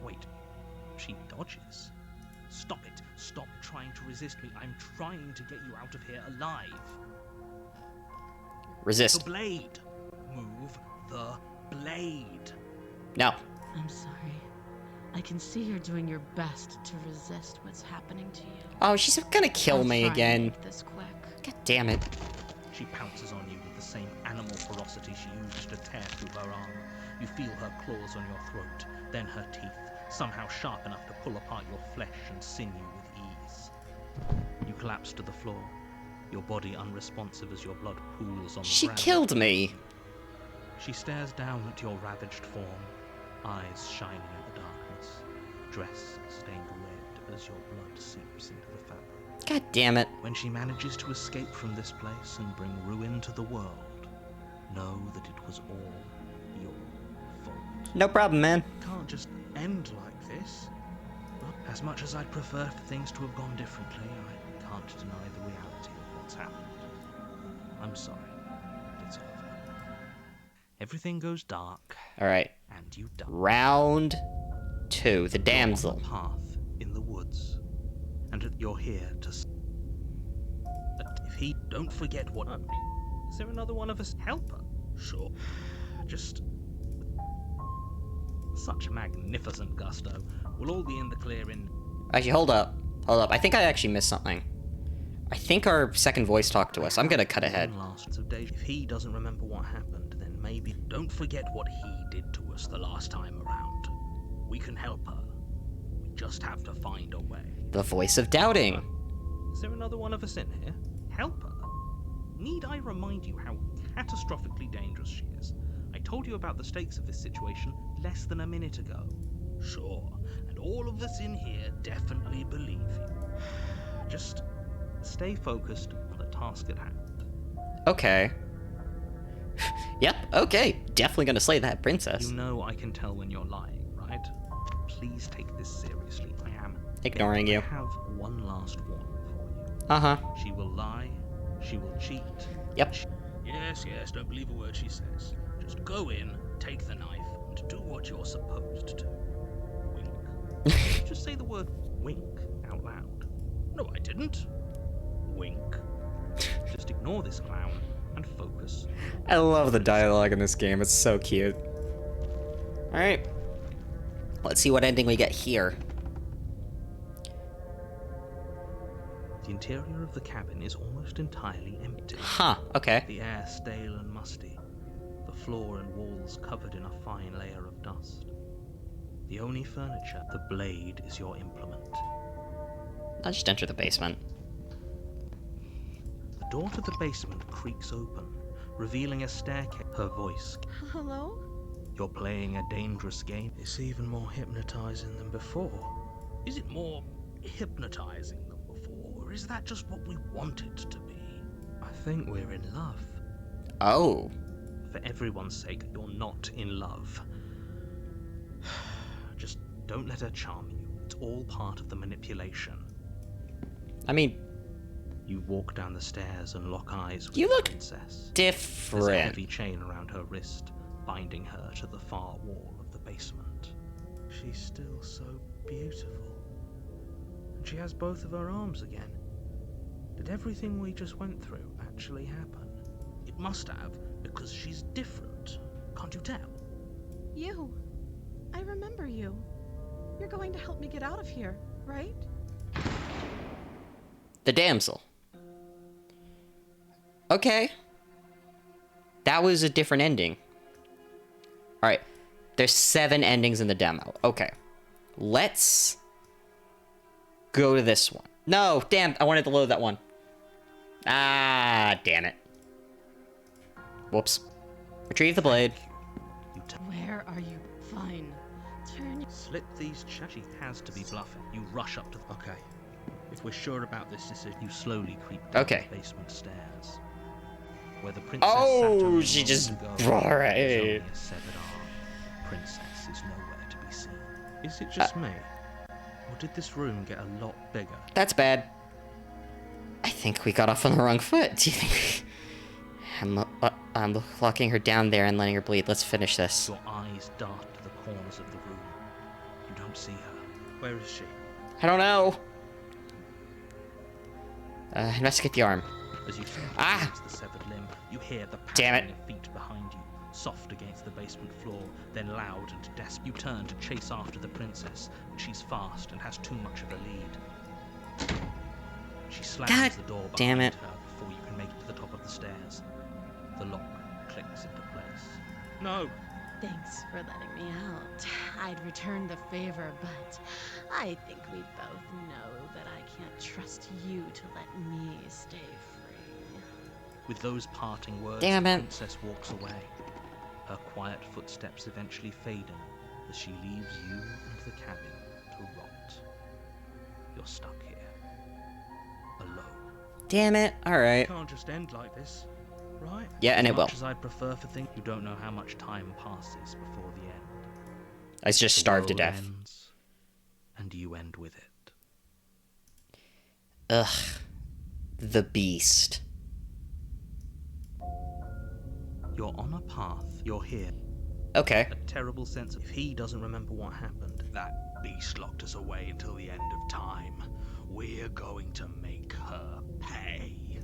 Wait, she dodges? Stop it. Stop trying to resist me. I'm trying to get you out of here alive. Resist. The blade. Move the blade. No. I'm sorry. I can see you're doing your best to resist what's happening to you. Oh, she's gonna kill I'll me try and again. make this quick. God damn it. She pounces on you with the same animal ferocity she used to tear through her arm. You feel her claws on your throat, then her teeth, somehow sharp enough to pull apart your flesh and sinew with ease. You collapse to the floor, your body unresponsive as your blood pools on the She ground. killed me. She stares down at your ravaged form, eyes shining in the darkness, dress stained red as your blood seeps into the fabric. God damn it. When she manages to escape from this place and bring ruin to the world, know that it was all your fault. No problem, man. It can't just end like this. But as much as I'd prefer for things to have gone differently, I can't deny the reality of what's happened. I'm sorry. It's over. Everything goes dark, Alright. and you die. Round 2. The damsel. On a path in the woods, and you're here to. But if he don't forget what. Is there another one of us? Help her? Sure. Just. Such magnificent gusto. We'll all be in the clear in. Actually, hold up. Hold up. I think I actually missed something. I think our second voice talked to us. I'm gonna cut ahead. One last. So Dave, if he doesn't remember what happened, then maybe don't forget what he did to us the last time around. We can help her. We just have to find a way. The voice of doubting. Is there another one of us in here? Help her. Need I remind you how catastrophically dangerous she is? I told you about the stakes of this situation less than a minute ago. Sure, and all of us in here definitely believe you. Just stay focused on the task at hand. Okay. Yep, okay. Definitely gonna slay that princess. You know I can tell when you're lying, right? Please take this seriously. I am Ignoring you. I have one last warning for you. Uh-huh. She will lie. She will cheat. Yep. Yes, don't believe a word she says. Just go in, take the knife, and do what you're supposed to. Wink. Just say the word wink out loud. No, I didn't. Wink. Just ignore this clown and focus. I love the dialogue in this game. It's so cute. Alright. Let's see what ending we get here. The interior of the cabin is almost entirely empty. Huh, okay. The air stale and musty. The floor and walls covered in a fine layer of dust. The only furniture, the blade, is your implement. I'll just enter the basement. The door to the basement creaks open, revealing a staircase. Her voice. Hello? You're playing a dangerous game. It's even more hypnotizing than before. Is it more hypnotizing than before, or is that just what we want it to be? I think we're in love. Oh. For everyone's sake, you're not in love. Just don't let her charm you. It's all part of the manipulation. I mean, You walk down the stairs and lock eyes with You the look princess. There's a different. heavy chain around her wrist, binding her to the far wall of the basement. She's still so beautiful. And she has both of her arms again. Did everything we just went through actually happen? It must have, because she's different. Can't you tell? You. I remember you. You're going to help me get out of here, right? The damsel. Okay. That was a different ending. Alright. There's 7 endings in the demo. Okay. Let's go to this one. No, damn, I wanted to load that one. Ah, damn it. Whoops. Retrieve the blade. You Where are you? Fine. Turn. slip these She has to be bluffing. You rush up to the... Okay. If we're sure about this decision, you slowly creep down Okay. the basement stairs. Where the princess Oh, sat only she moments just- ago, alright. there's only a severed arm. Princess is nowhere to be seen. Is it just me? Or did this room get a lot bigger? That's bad. I think we got off on the wrong foot. Do you think... I'm locking her down there and letting her bleed. Let's finish this. Your eyes dart to the corners of the room. You don't see her. Where is she? I don't know. Investigate the arm. As you think Ah! against the severed limb, you hear the Damn it. pattering of feet behind you, soft against the basement floor, then loud and desperate. You turn to chase after the princess, but she's fast and has too much of a lead. She slams God the door damn behind it. her before you can make it to the top of the stairs. The lock clicks into place. No! Thanks for letting me out. I'd return the favor, but I think we both know that I can't trust you to let me stay free. With those parting words, Damn the it. princess walks away, her quiet footsteps eventually fading as she leaves you and the cabin to rot. You're stuck here, alone. Damn it. Alright. It can't just end like this, right? Yeah, and As it will. much as I'd prefer for things, you don't know how much time passes before the end. I just The starved to world death. ends, and you end with it. Ugh. The beast. You're on a path. You're here. Okay. A terrible sense of if he doesn't remember what happened. That beast locked us away until the end of time. We're going to make her pay.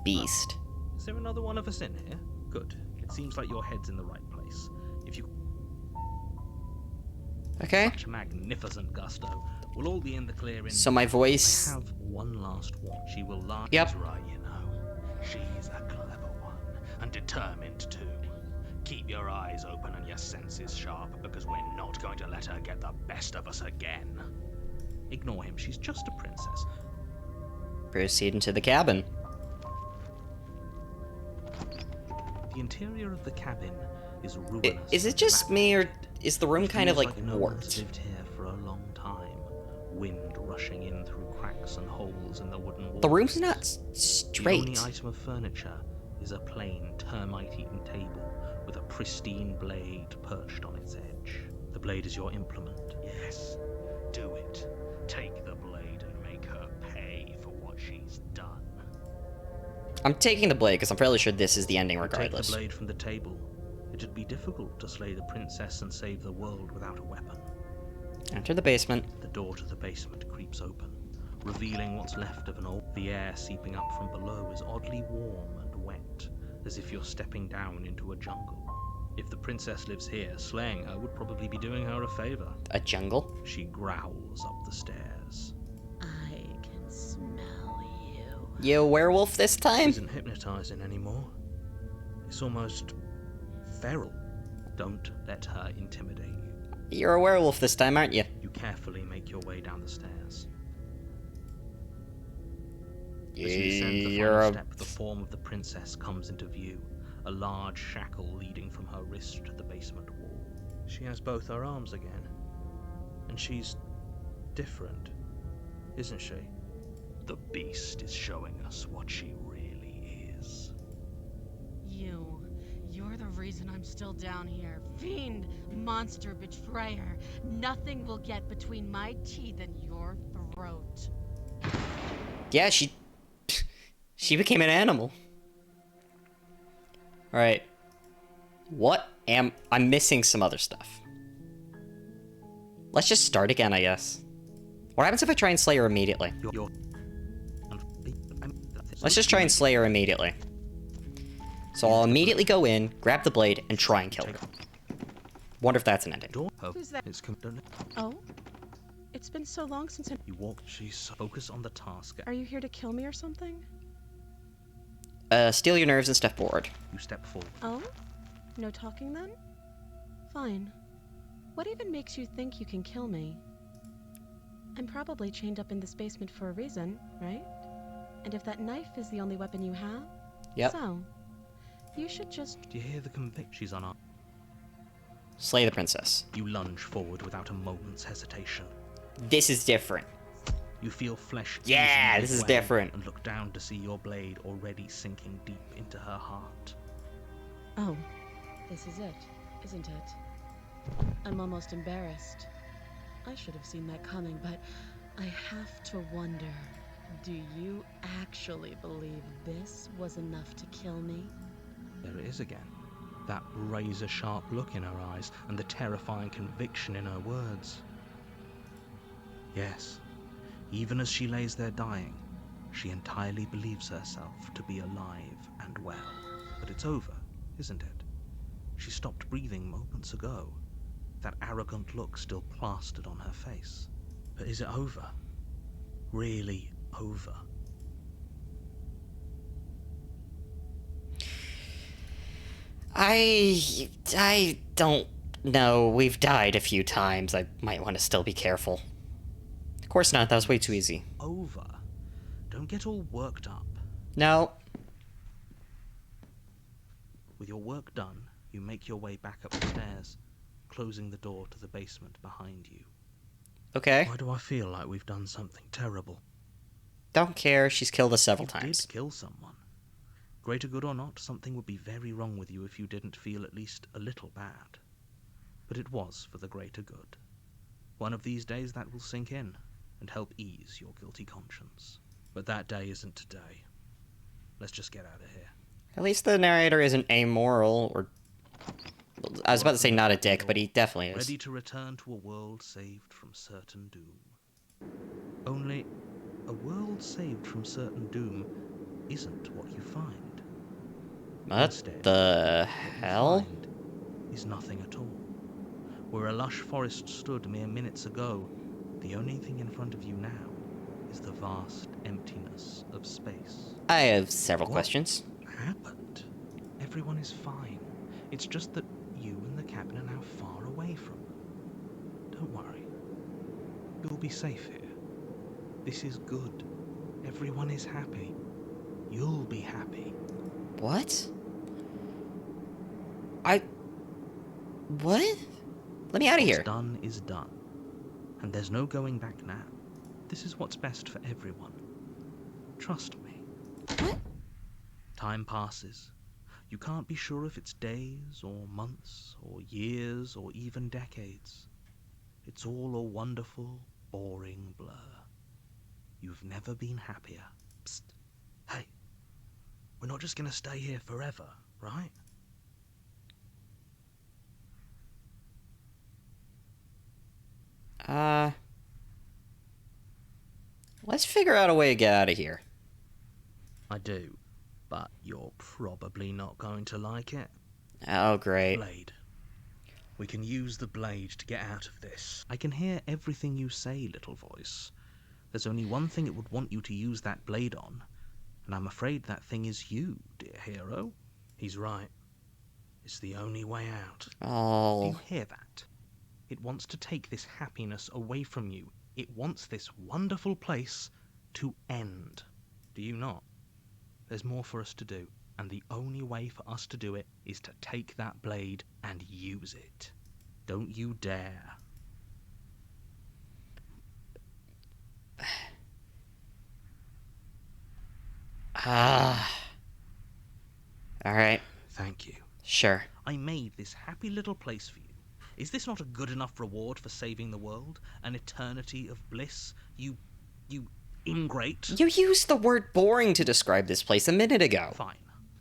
Beast. Is there another one of us in here? Good. It seems like your head's in the right place. If you Okay. such magnificent gusto, we'll all be in the clear in So my voice... I have one last watch. She will lie. Yep. She's right, you know. She's a clever one and determined too. Keep your eyes open and your senses sharp, because we're not going to let her get the best of us again. Ignore him. She's just a princess. Proceed into the cabin. The interior of the cabin is ruinous. Is it just me, or is the room kind of Feels like no one's warped? lived here for a long time. Wind rushing in through cracks and holes in the wooden walls. The room's not The only straight. item of furniture is a plain, termite-eaten table with a pristine blade perched on its edge. The blade is your implement. Yes, do it. Take the blade and make her pay for what she's done. I'm taking the blade because I'm fairly sure this is the ending Take the regardless. blade from the table. It'd be difficult to slay the princess and save the world without a weapon. Enter the basement. The door to the basement creeps open, revealing what's left of an old... The air seeping up from below is oddly warm and wet, as if you're stepping down into a jungle. If the princess lives here, slaying her would probably be doing her a favor. A jungle? She growls up the stairs. I can smell you. You a werewolf this time? Isn't hypnotizing anymore. It's almost feral. Don't let her intimidate you. You're a werewolf this time, aren't you? You carefully make your way down the stairs. As you You're descend the final a... step, the form of the princess comes into view, a large shackle leading from her wrist to the basement wall. She has both her arms again, and she's different, isn't she? The beast is showing us what she really is. You're the reason I'm still down here. Fiend, monster, betrayer. Nothing will get between my teeth and your throat. Yeah, she became an animal. Alright. I'm missing some other stuff. Let's just start again, I guess. What happens if I try and slay her immediately? Let's just try and slay her immediately. So I'll immediately go in, grab the blade, and try and kill her. Wonder if that's an ending. Who's that? Don't Oh? It's been so long since I... you walk. She's focus on the task. Are you here to kill me or something? Steal your nerves and step forward. You step forward. Oh? No talking then? Fine. What even makes you think you can kill me? I'm probably chained up in this basement for a reason, right? And if that knife is the only weapon you have, Yep. so you should just... Do you hear the conviction? She's unarmed. Slay the princess. You lunge forward without a moment's hesitation. This is different. You feel flesh. Yeah, easing this is away different. And look down to see your blade already sinking deep into her heart. Oh, this is it, isn't it? I'm almost embarrassed. I should have seen that coming, but I have to wonder, do you actually believe this was enough to kill me? There it is again. That razor-sharp look in her eyes and the terrifying conviction in her words. Yes, even as she lays there dying, she entirely believes herself to be alive and well. But it's over, isn't it? She stopped breathing moments ago, that arrogant look still plastered on her face. But is it over? Really over? I don't no, we've died a few times. I might want to still be careful. Of course not, that was way too easy. Over. Don't get all worked up. No. With your work done, you make your way back up the stairs, closing the door to the basement behind you. Okay. Why do I feel like we've done something terrible? Don't care, she's killed us several You times. did kill someone. Greater good or not, something would be very wrong with you if you didn't feel at least a little bad. But it was for the greater good. One of these days that will sink in and help ease your guilty conscience. But that day isn't today. Let's just get out of here. At least the narrator isn't amoral, or... I was about to say not a dick, but he definitely is. Ready to return to a world saved from certain doom. Only, a world saved from certain doom isn't what you find. What Instead, the what you hell? find is nothing at all. Where a lush forest stood mere minutes ago, the only thing in front of you now is the vast emptiness of space. I have several What? questions. Happened? Everyone is fine. It's just that you and the cabin are now far away from them. Don't worry. You'll be safe here. This is good. Everyone is happy. You'll be happy. What? What? Let me out of What's here. done is done. And there's no going back now. This is what's best for everyone. Trust me. What? Time passes. You can't be sure if it's days or months or years or even decades. It's all a wonderful, boring blur. You've never been happier. Psst. Hey, we're not just gonna stay here forever, right? Let's figure out a way to get out of here. I do, but you're probably not going to like it. Oh, great. Blade. We can use the blade to get out of this. I can hear everything you say, little voice. There's only one thing it would want you to use that blade on, and I'm afraid that thing is you, dear hero. He's right. It's the only way out. Do Oh. you hear that? It wants to take this happiness away from you. It wants this wonderful place to end. Do you not? There's more for us to do, and the only way for us to do it is to take that blade and use it. Don't you dare. Alright, Thank you. sure. I made this happy little place for you. Is this not a good enough reward for saving the world? An eternity of bliss? You ingrate? You used the word boring to describe this place a minute ago. Fine.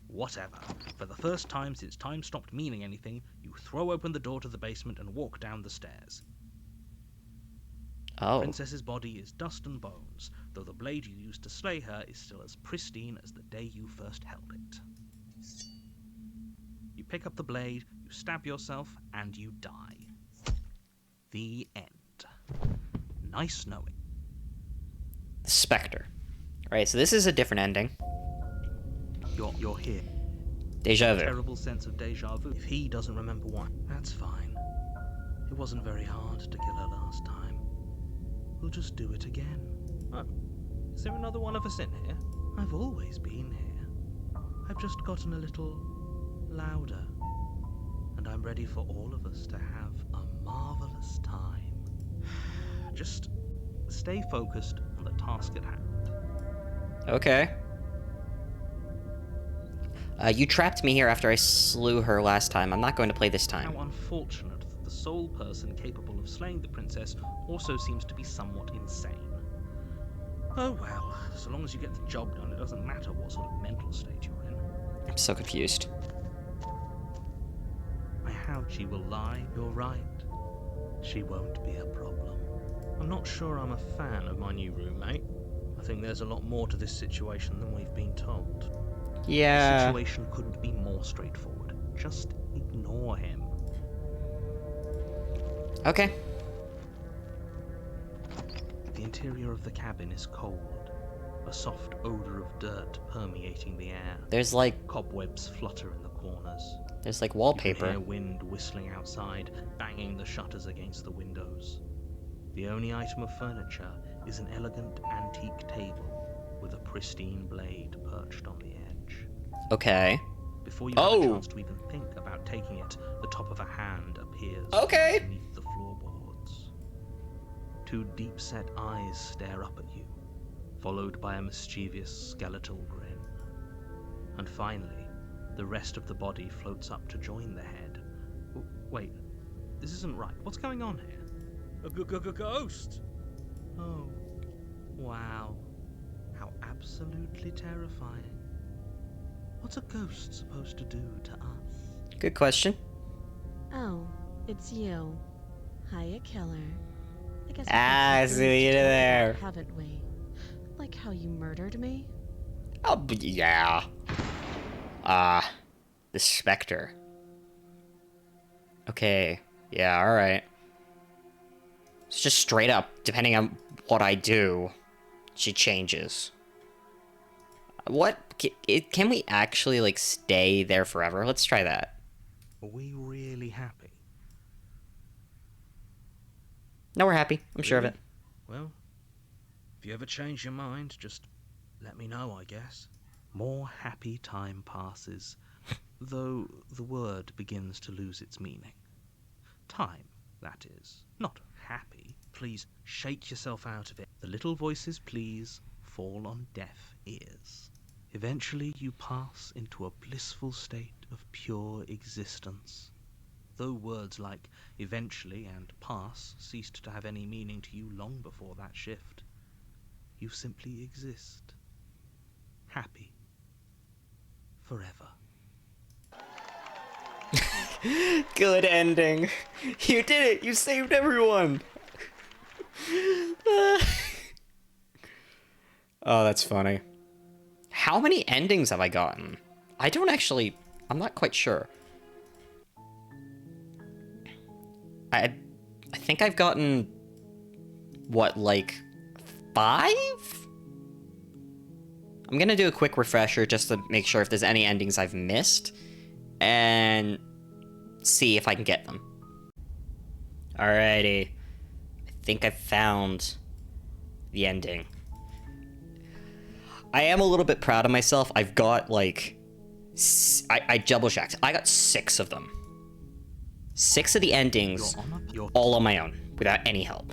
Whatever. For the first time since time stopped meaning anything, you throw open the door to the basement and walk down the stairs. The Oh. princess's body is dust and bones, though the blade you used to slay her is still as pristine as the day you first held it. You pick up the blade, you stab yourself, and you die. The end. Nice knowing. Spectre. Right, so this is a different ending. You're here. Deja vu. Terrible sense of deja vu. If he doesn't remember why, that's fine. It wasn't very hard to kill her last time. We'll just do it again. Oh, is there another one of us in here? I've always been here. I've just gotten a little louder. And I'm ready for all of us to have a marvelous time. Just stay focused on the task at hand. Okay. You trapped me here after I slew her last time. I'm not going to play this time. How unfortunate that the sole person capable of slaying the princess also seems to be somewhat insane. Oh well, so long as you get the job done, it doesn't matter what sort of mental state you're in. I'm so confused. My Houchi will lie, you're right. She won't be a problem. I'm not sure I'm a fan of my new roommate. I think there's a lot more to this situation than we've been told. The Yeah. situation couldn't be more straightforward. Just ignore him. Okay. The interior of the cabin is cold, a soft odor of dirt permeating the air. There's like... Cobwebs flutter in the corners. There's like You can wallpaper. hear wind whistling outside, banging the shutters against the windows. The only item of furniture is an elegant antique table with a pristine blade perched on the edge. Okay. Before you have a Oh. chance to even think about taking it, the top of a hand appears Okay. beneath the floorboards. Two deep-set eyes stare up at you, followed by a mischievous skeletal grin. And finally, the rest of the body floats up to join the head. Wait, this isn't right. What's going on here? A ghost! Oh, wow. How absolutely terrifying. What's a ghost supposed to do to us? Good question. Oh, it's you. Hiya, killer. I guess Ah, see you there. haven't we? Like how you murdered me? Oh, yeah. The Spectre. Okay. Yeah, alright. It's just straight up, depending on what I do, she changes. What? Can we actually, like, stay there forever? Let's try that. Are we really happy? No, we're happy. I'm sure of it. Well, if you ever change your mind, just let me know, I guess. More happy time passes, though the word begins to lose its meaning. Time, that is, not happy. Please shake yourself out of it. The little voices, please, fall on deaf ears. Eventually you pass into a blissful state of pure existence. Though words like eventually and pass ceased to have any meaning to you long before that shift, you simply exist. Happy. Forever. Good ending. You did it. You saved everyone. Oh, that's funny. How many endings have I gotten? I don't actually... I'm not quite sure. I think I've gotten... What, like... 5? I'm gonna do a quick refresher just to make sure if there's any endings I've missed. And... see if I can get them. Alrighty. I think I found... the ending. I am a little bit proud of myself. I've got, like... I double-checked. I got 6 of them. 6 of the endings, all on my own, without any help.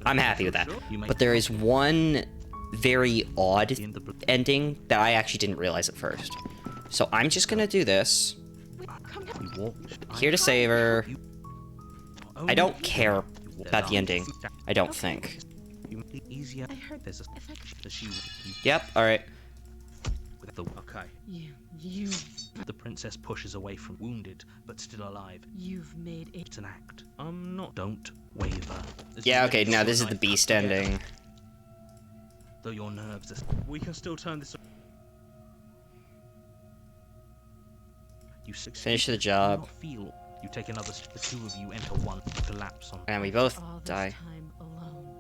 I'm happy with that. But there is one very odd ending that I actually didn't realize at first. So I'm just gonna do this. Here to save her. I don't care about the ending. I don't think. I heard this. If I could... Yep, alright. Okay. You... The princess pushes away from wounded, but still alive. You've made it... It's an act. Don't waver. Yeah, okay, now this is the beast ending. Though your nerves are... We can still turn this... You succeed. Finish the Do job. not feel. You take another step. The two of you enter one. Collapse on... And we both All this die. time alone.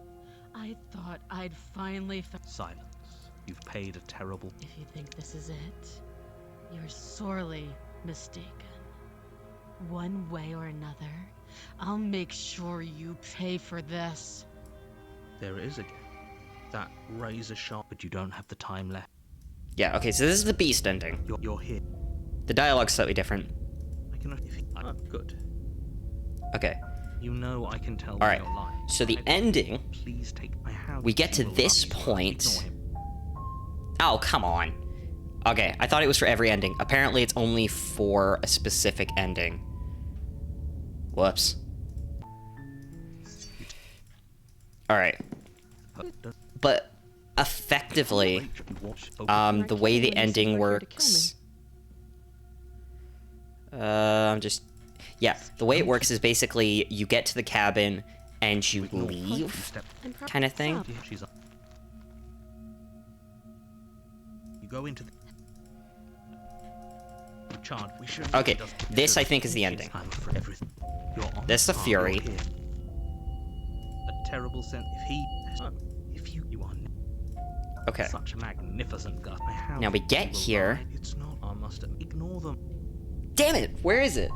I thought I'd finally... Silence. You've paid a terrible... If you think this is it, you're sorely mistaken. One way or another, I'll make sure you pay for this. There it is again. That razor sharp, but you don't have the time left. Yeah, okay, so this is the beast ending. You're here. The dialogue's slightly different. I can... good. Okay. You know I can tell All when right. you're lying. So the ending, Please take... we get to this point. Oh, come on. Okay, I thought it was for every ending. Apparently it's only for a specific ending. Whoops. Alright. But effectively, the way the ending works... Yeah, the way it works is basically you get to the cabin and you leave, kind of thing. You go into the... Chard, we should... Okay, this I think is the ending. This is the Fury. A terrible sense... If you are... Okay. Such a magnificent gut. Now we get here. It's not. I must ignore them. Damn it! Where is it?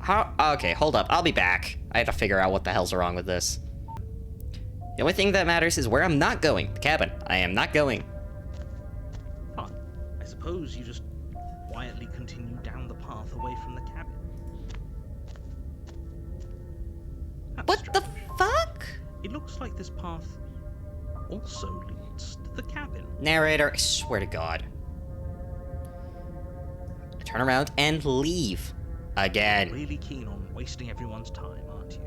How? Okay, hold up. I'll be back. I have to figure out what the hell's wrong with this. The only thing that matters is where I'm not going. The cabin. I am not going. Fine. I suppose you just quietly continue down the path away from the cabin. That's What the strange. fuck? It looks like this path also leads to the cabin. Narrator, I swear to God. Turn around and leave. Again. Really keen on wasting everyone's time, aren't you?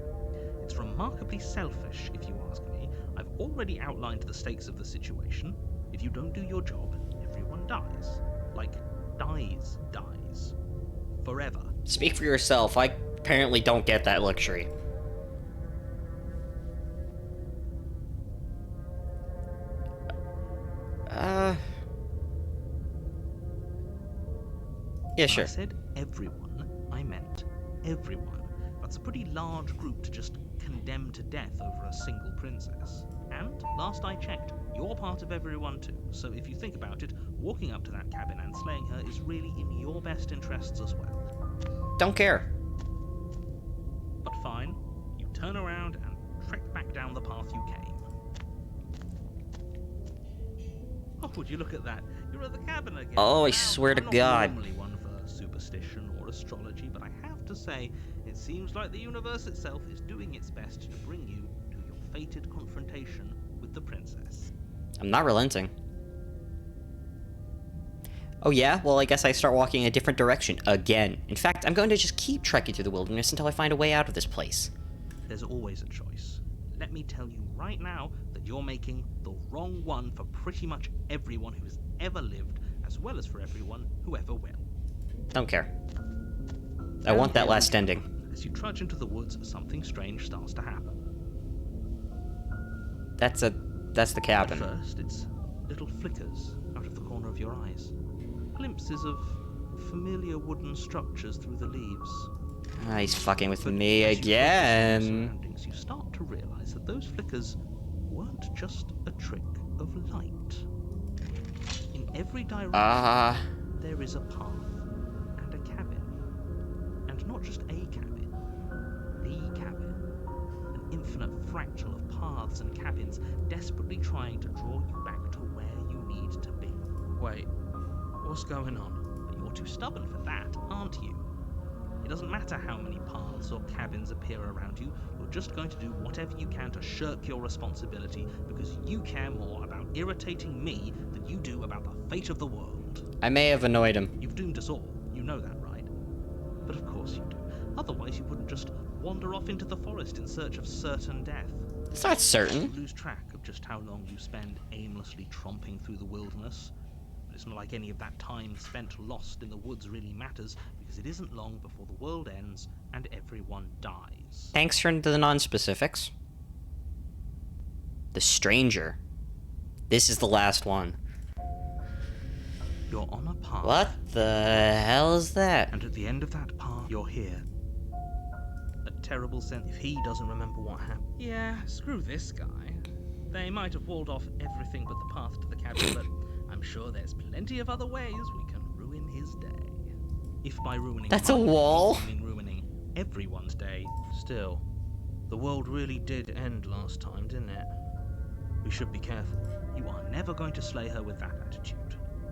It's remarkably selfish, if you ask me. I've already outlined the stakes of the situation. If you don't do your job, everyone dies. Like, dies. Forever. Speak for yourself. I apparently don't get that luxury. Yeah, When sure. I said everyone, I meant everyone. That's a pretty large group to just condemn to death over a single princess. And, last I checked, you're part of everyone too. So if you think about it, walking up to that cabin and slaying her is really in your best interests as well. Don't care. But fine, you turn around and trek back down the path you came. Oh, would you look at that? You're at the cabin again. Oh, I Now, swear to I'm not God. normally one for superstition or astrology, but I have to say, it seems like the universe itself is doing its best to bring you to your fated confrontation with the princess. I'm not relenting. Oh yeah? Well, I guess I start walking a different direction again. In fact, I'm going to just keep trekking through the wilderness until I find a way out of this place. There's always a choice. Let me tell you right now that you're making the wrong one for pretty much everyone who has ever lived, as well as for everyone who ever will. Don't care. I want that last ending. As you trudge into the woods, something strange starts to happen. That's the At cabin. first, it's little flickers out of the corner of your eyes. Glimpses of familiar wooden structures through the leaves. Ah, he's fucking with But me as you focus on your again. surroundings, you start to realize that those flickers weren't just a trick of light. In every direction, there is a path and a cabin. And not just a cabin, the cabin. An infinite fractal of paths and cabins desperately trying to draw you back to where you need to be. Wait, what's going on? But you're too stubborn for that, aren't you? It doesn't matter how many paths or cabins appear around you, you're just going to do whatever you can to shirk your responsibility because you care more about irritating me than you do about the fate of the world. I may have annoyed him. You've doomed us all, you know that, right? But of course you do. Otherwise you wouldn't just wander off into the forest in search of certain death. It's not You certain. lose track of just how long you spend aimlessly tromping through the wilderness. But it's not like any of that time spent lost in the woods really matters, because it isn't long before the world ends and everyone dies. Thanks for the non-specifics. The Stranger. This is the last one. You're on a path. What the hell is that? And at the end of that path, you're here. A terrible sense if he doesn't remember what happened. Yeah, screw this guy. They might have walled off everything but the path to the cabin, but I'm sure there's plenty of other ways we can ruin his day. If by ruining That's a mine, wall? you mean ruining everyone's day. Still, the world really did end last time, didn't it? We should be careful. You are never going to slay her with that attitude.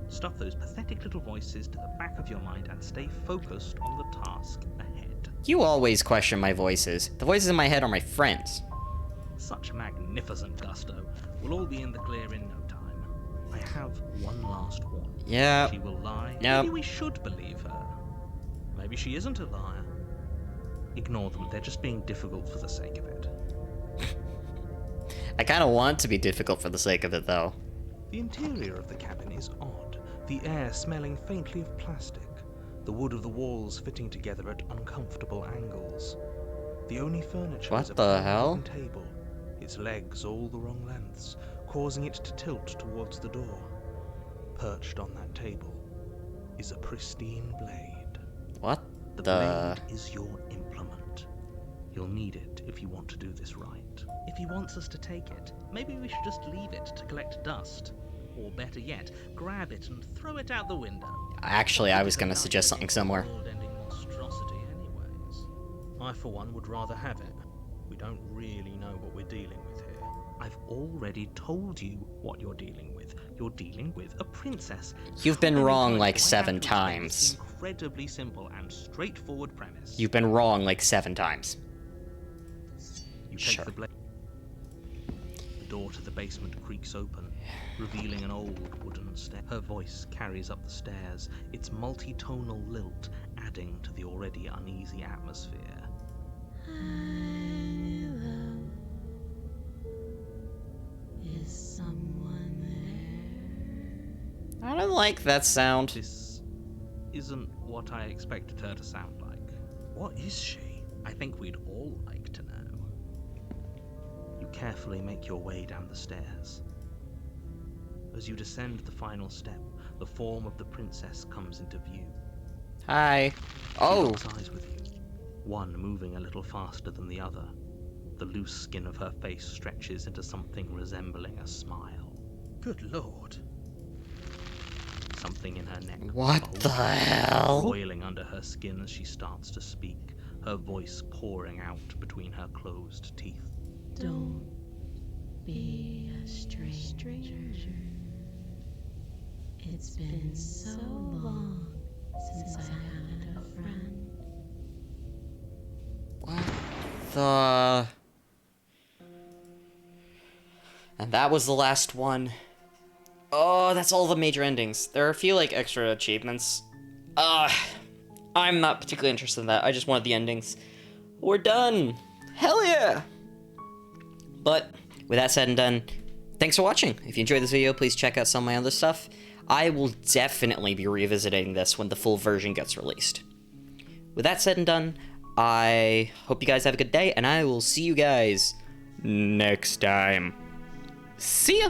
Stuff those pathetic little voices to the back of your mind and stay focused on the task ahead. You always question my voices. The voices in my head are my friends. Such magnificent gusto. We'll all be in the clear in no time. I have one last warning. Yeah. She will lie. Yep. Maybe we should believe her. Maybe she isn't a liar. Ignore them. They're just being difficult for the sake of it. I kind of want to be difficult for the sake of it, though. The interior of the cabin is odd, the air smelling faintly of plastic, the wood of the walls fitting together at uncomfortable angles. The only furniture What is a the plain hell? wooden table, its legs all the wrong lengths, causing it to tilt towards the door. Perched on that table is a pristine blade. What The the... blade is your implement. You'll need it if you want to do this right. If he wants us to take it, maybe we should just leave it to collect dust. Or better yet, grab it and throw it out the window. Actually, I was going to suggest something similar. World-ending monstrosity anyways. I, for one, would rather have it. We don't really know what we're dealing with here. I've already told you what you're dealing with. You're dealing with a princess. You've been wrong like Why 7 have to explain this times. Incredibly simple and straightforward premise. You've been wrong like 7 times. You take Sure. the blade. The door to the basement creaks open, revealing an old wooden stair. Her voice carries up the stairs, its multi-tonal lilt adding to the already uneasy atmosphere. Hello. Is someone there? I don't like that sound. This isn't what I expected her to sound like. What is she? I think we'd all like to know. You carefully make your way down the stairs. As you descend the final step, the form of the princess comes into view. Hi. She Oh, locks eyes with you, one moving a little faster than the other. The loose skin of her face stretches into something resembling a smile. Good lord. Something in her neck. what the hell? Boiling under her skin as she starts to speak, her voice pouring out between her closed teeth. Don't be a stranger. It's been so long since I had a friend. What the... And that was the last one. Oh, that's all the major endings. There are a few, like, extra achievements. I'm not particularly interested in that. I just wanted the endings. We're done! Hell yeah! But, with that said and done, thanks for watching. If you enjoyed this video, please check out some of my other stuff. I will definitely be revisiting this when the full version gets released. With that said and done, I hope you guys have a good day, and I will see you guys next time. See ya!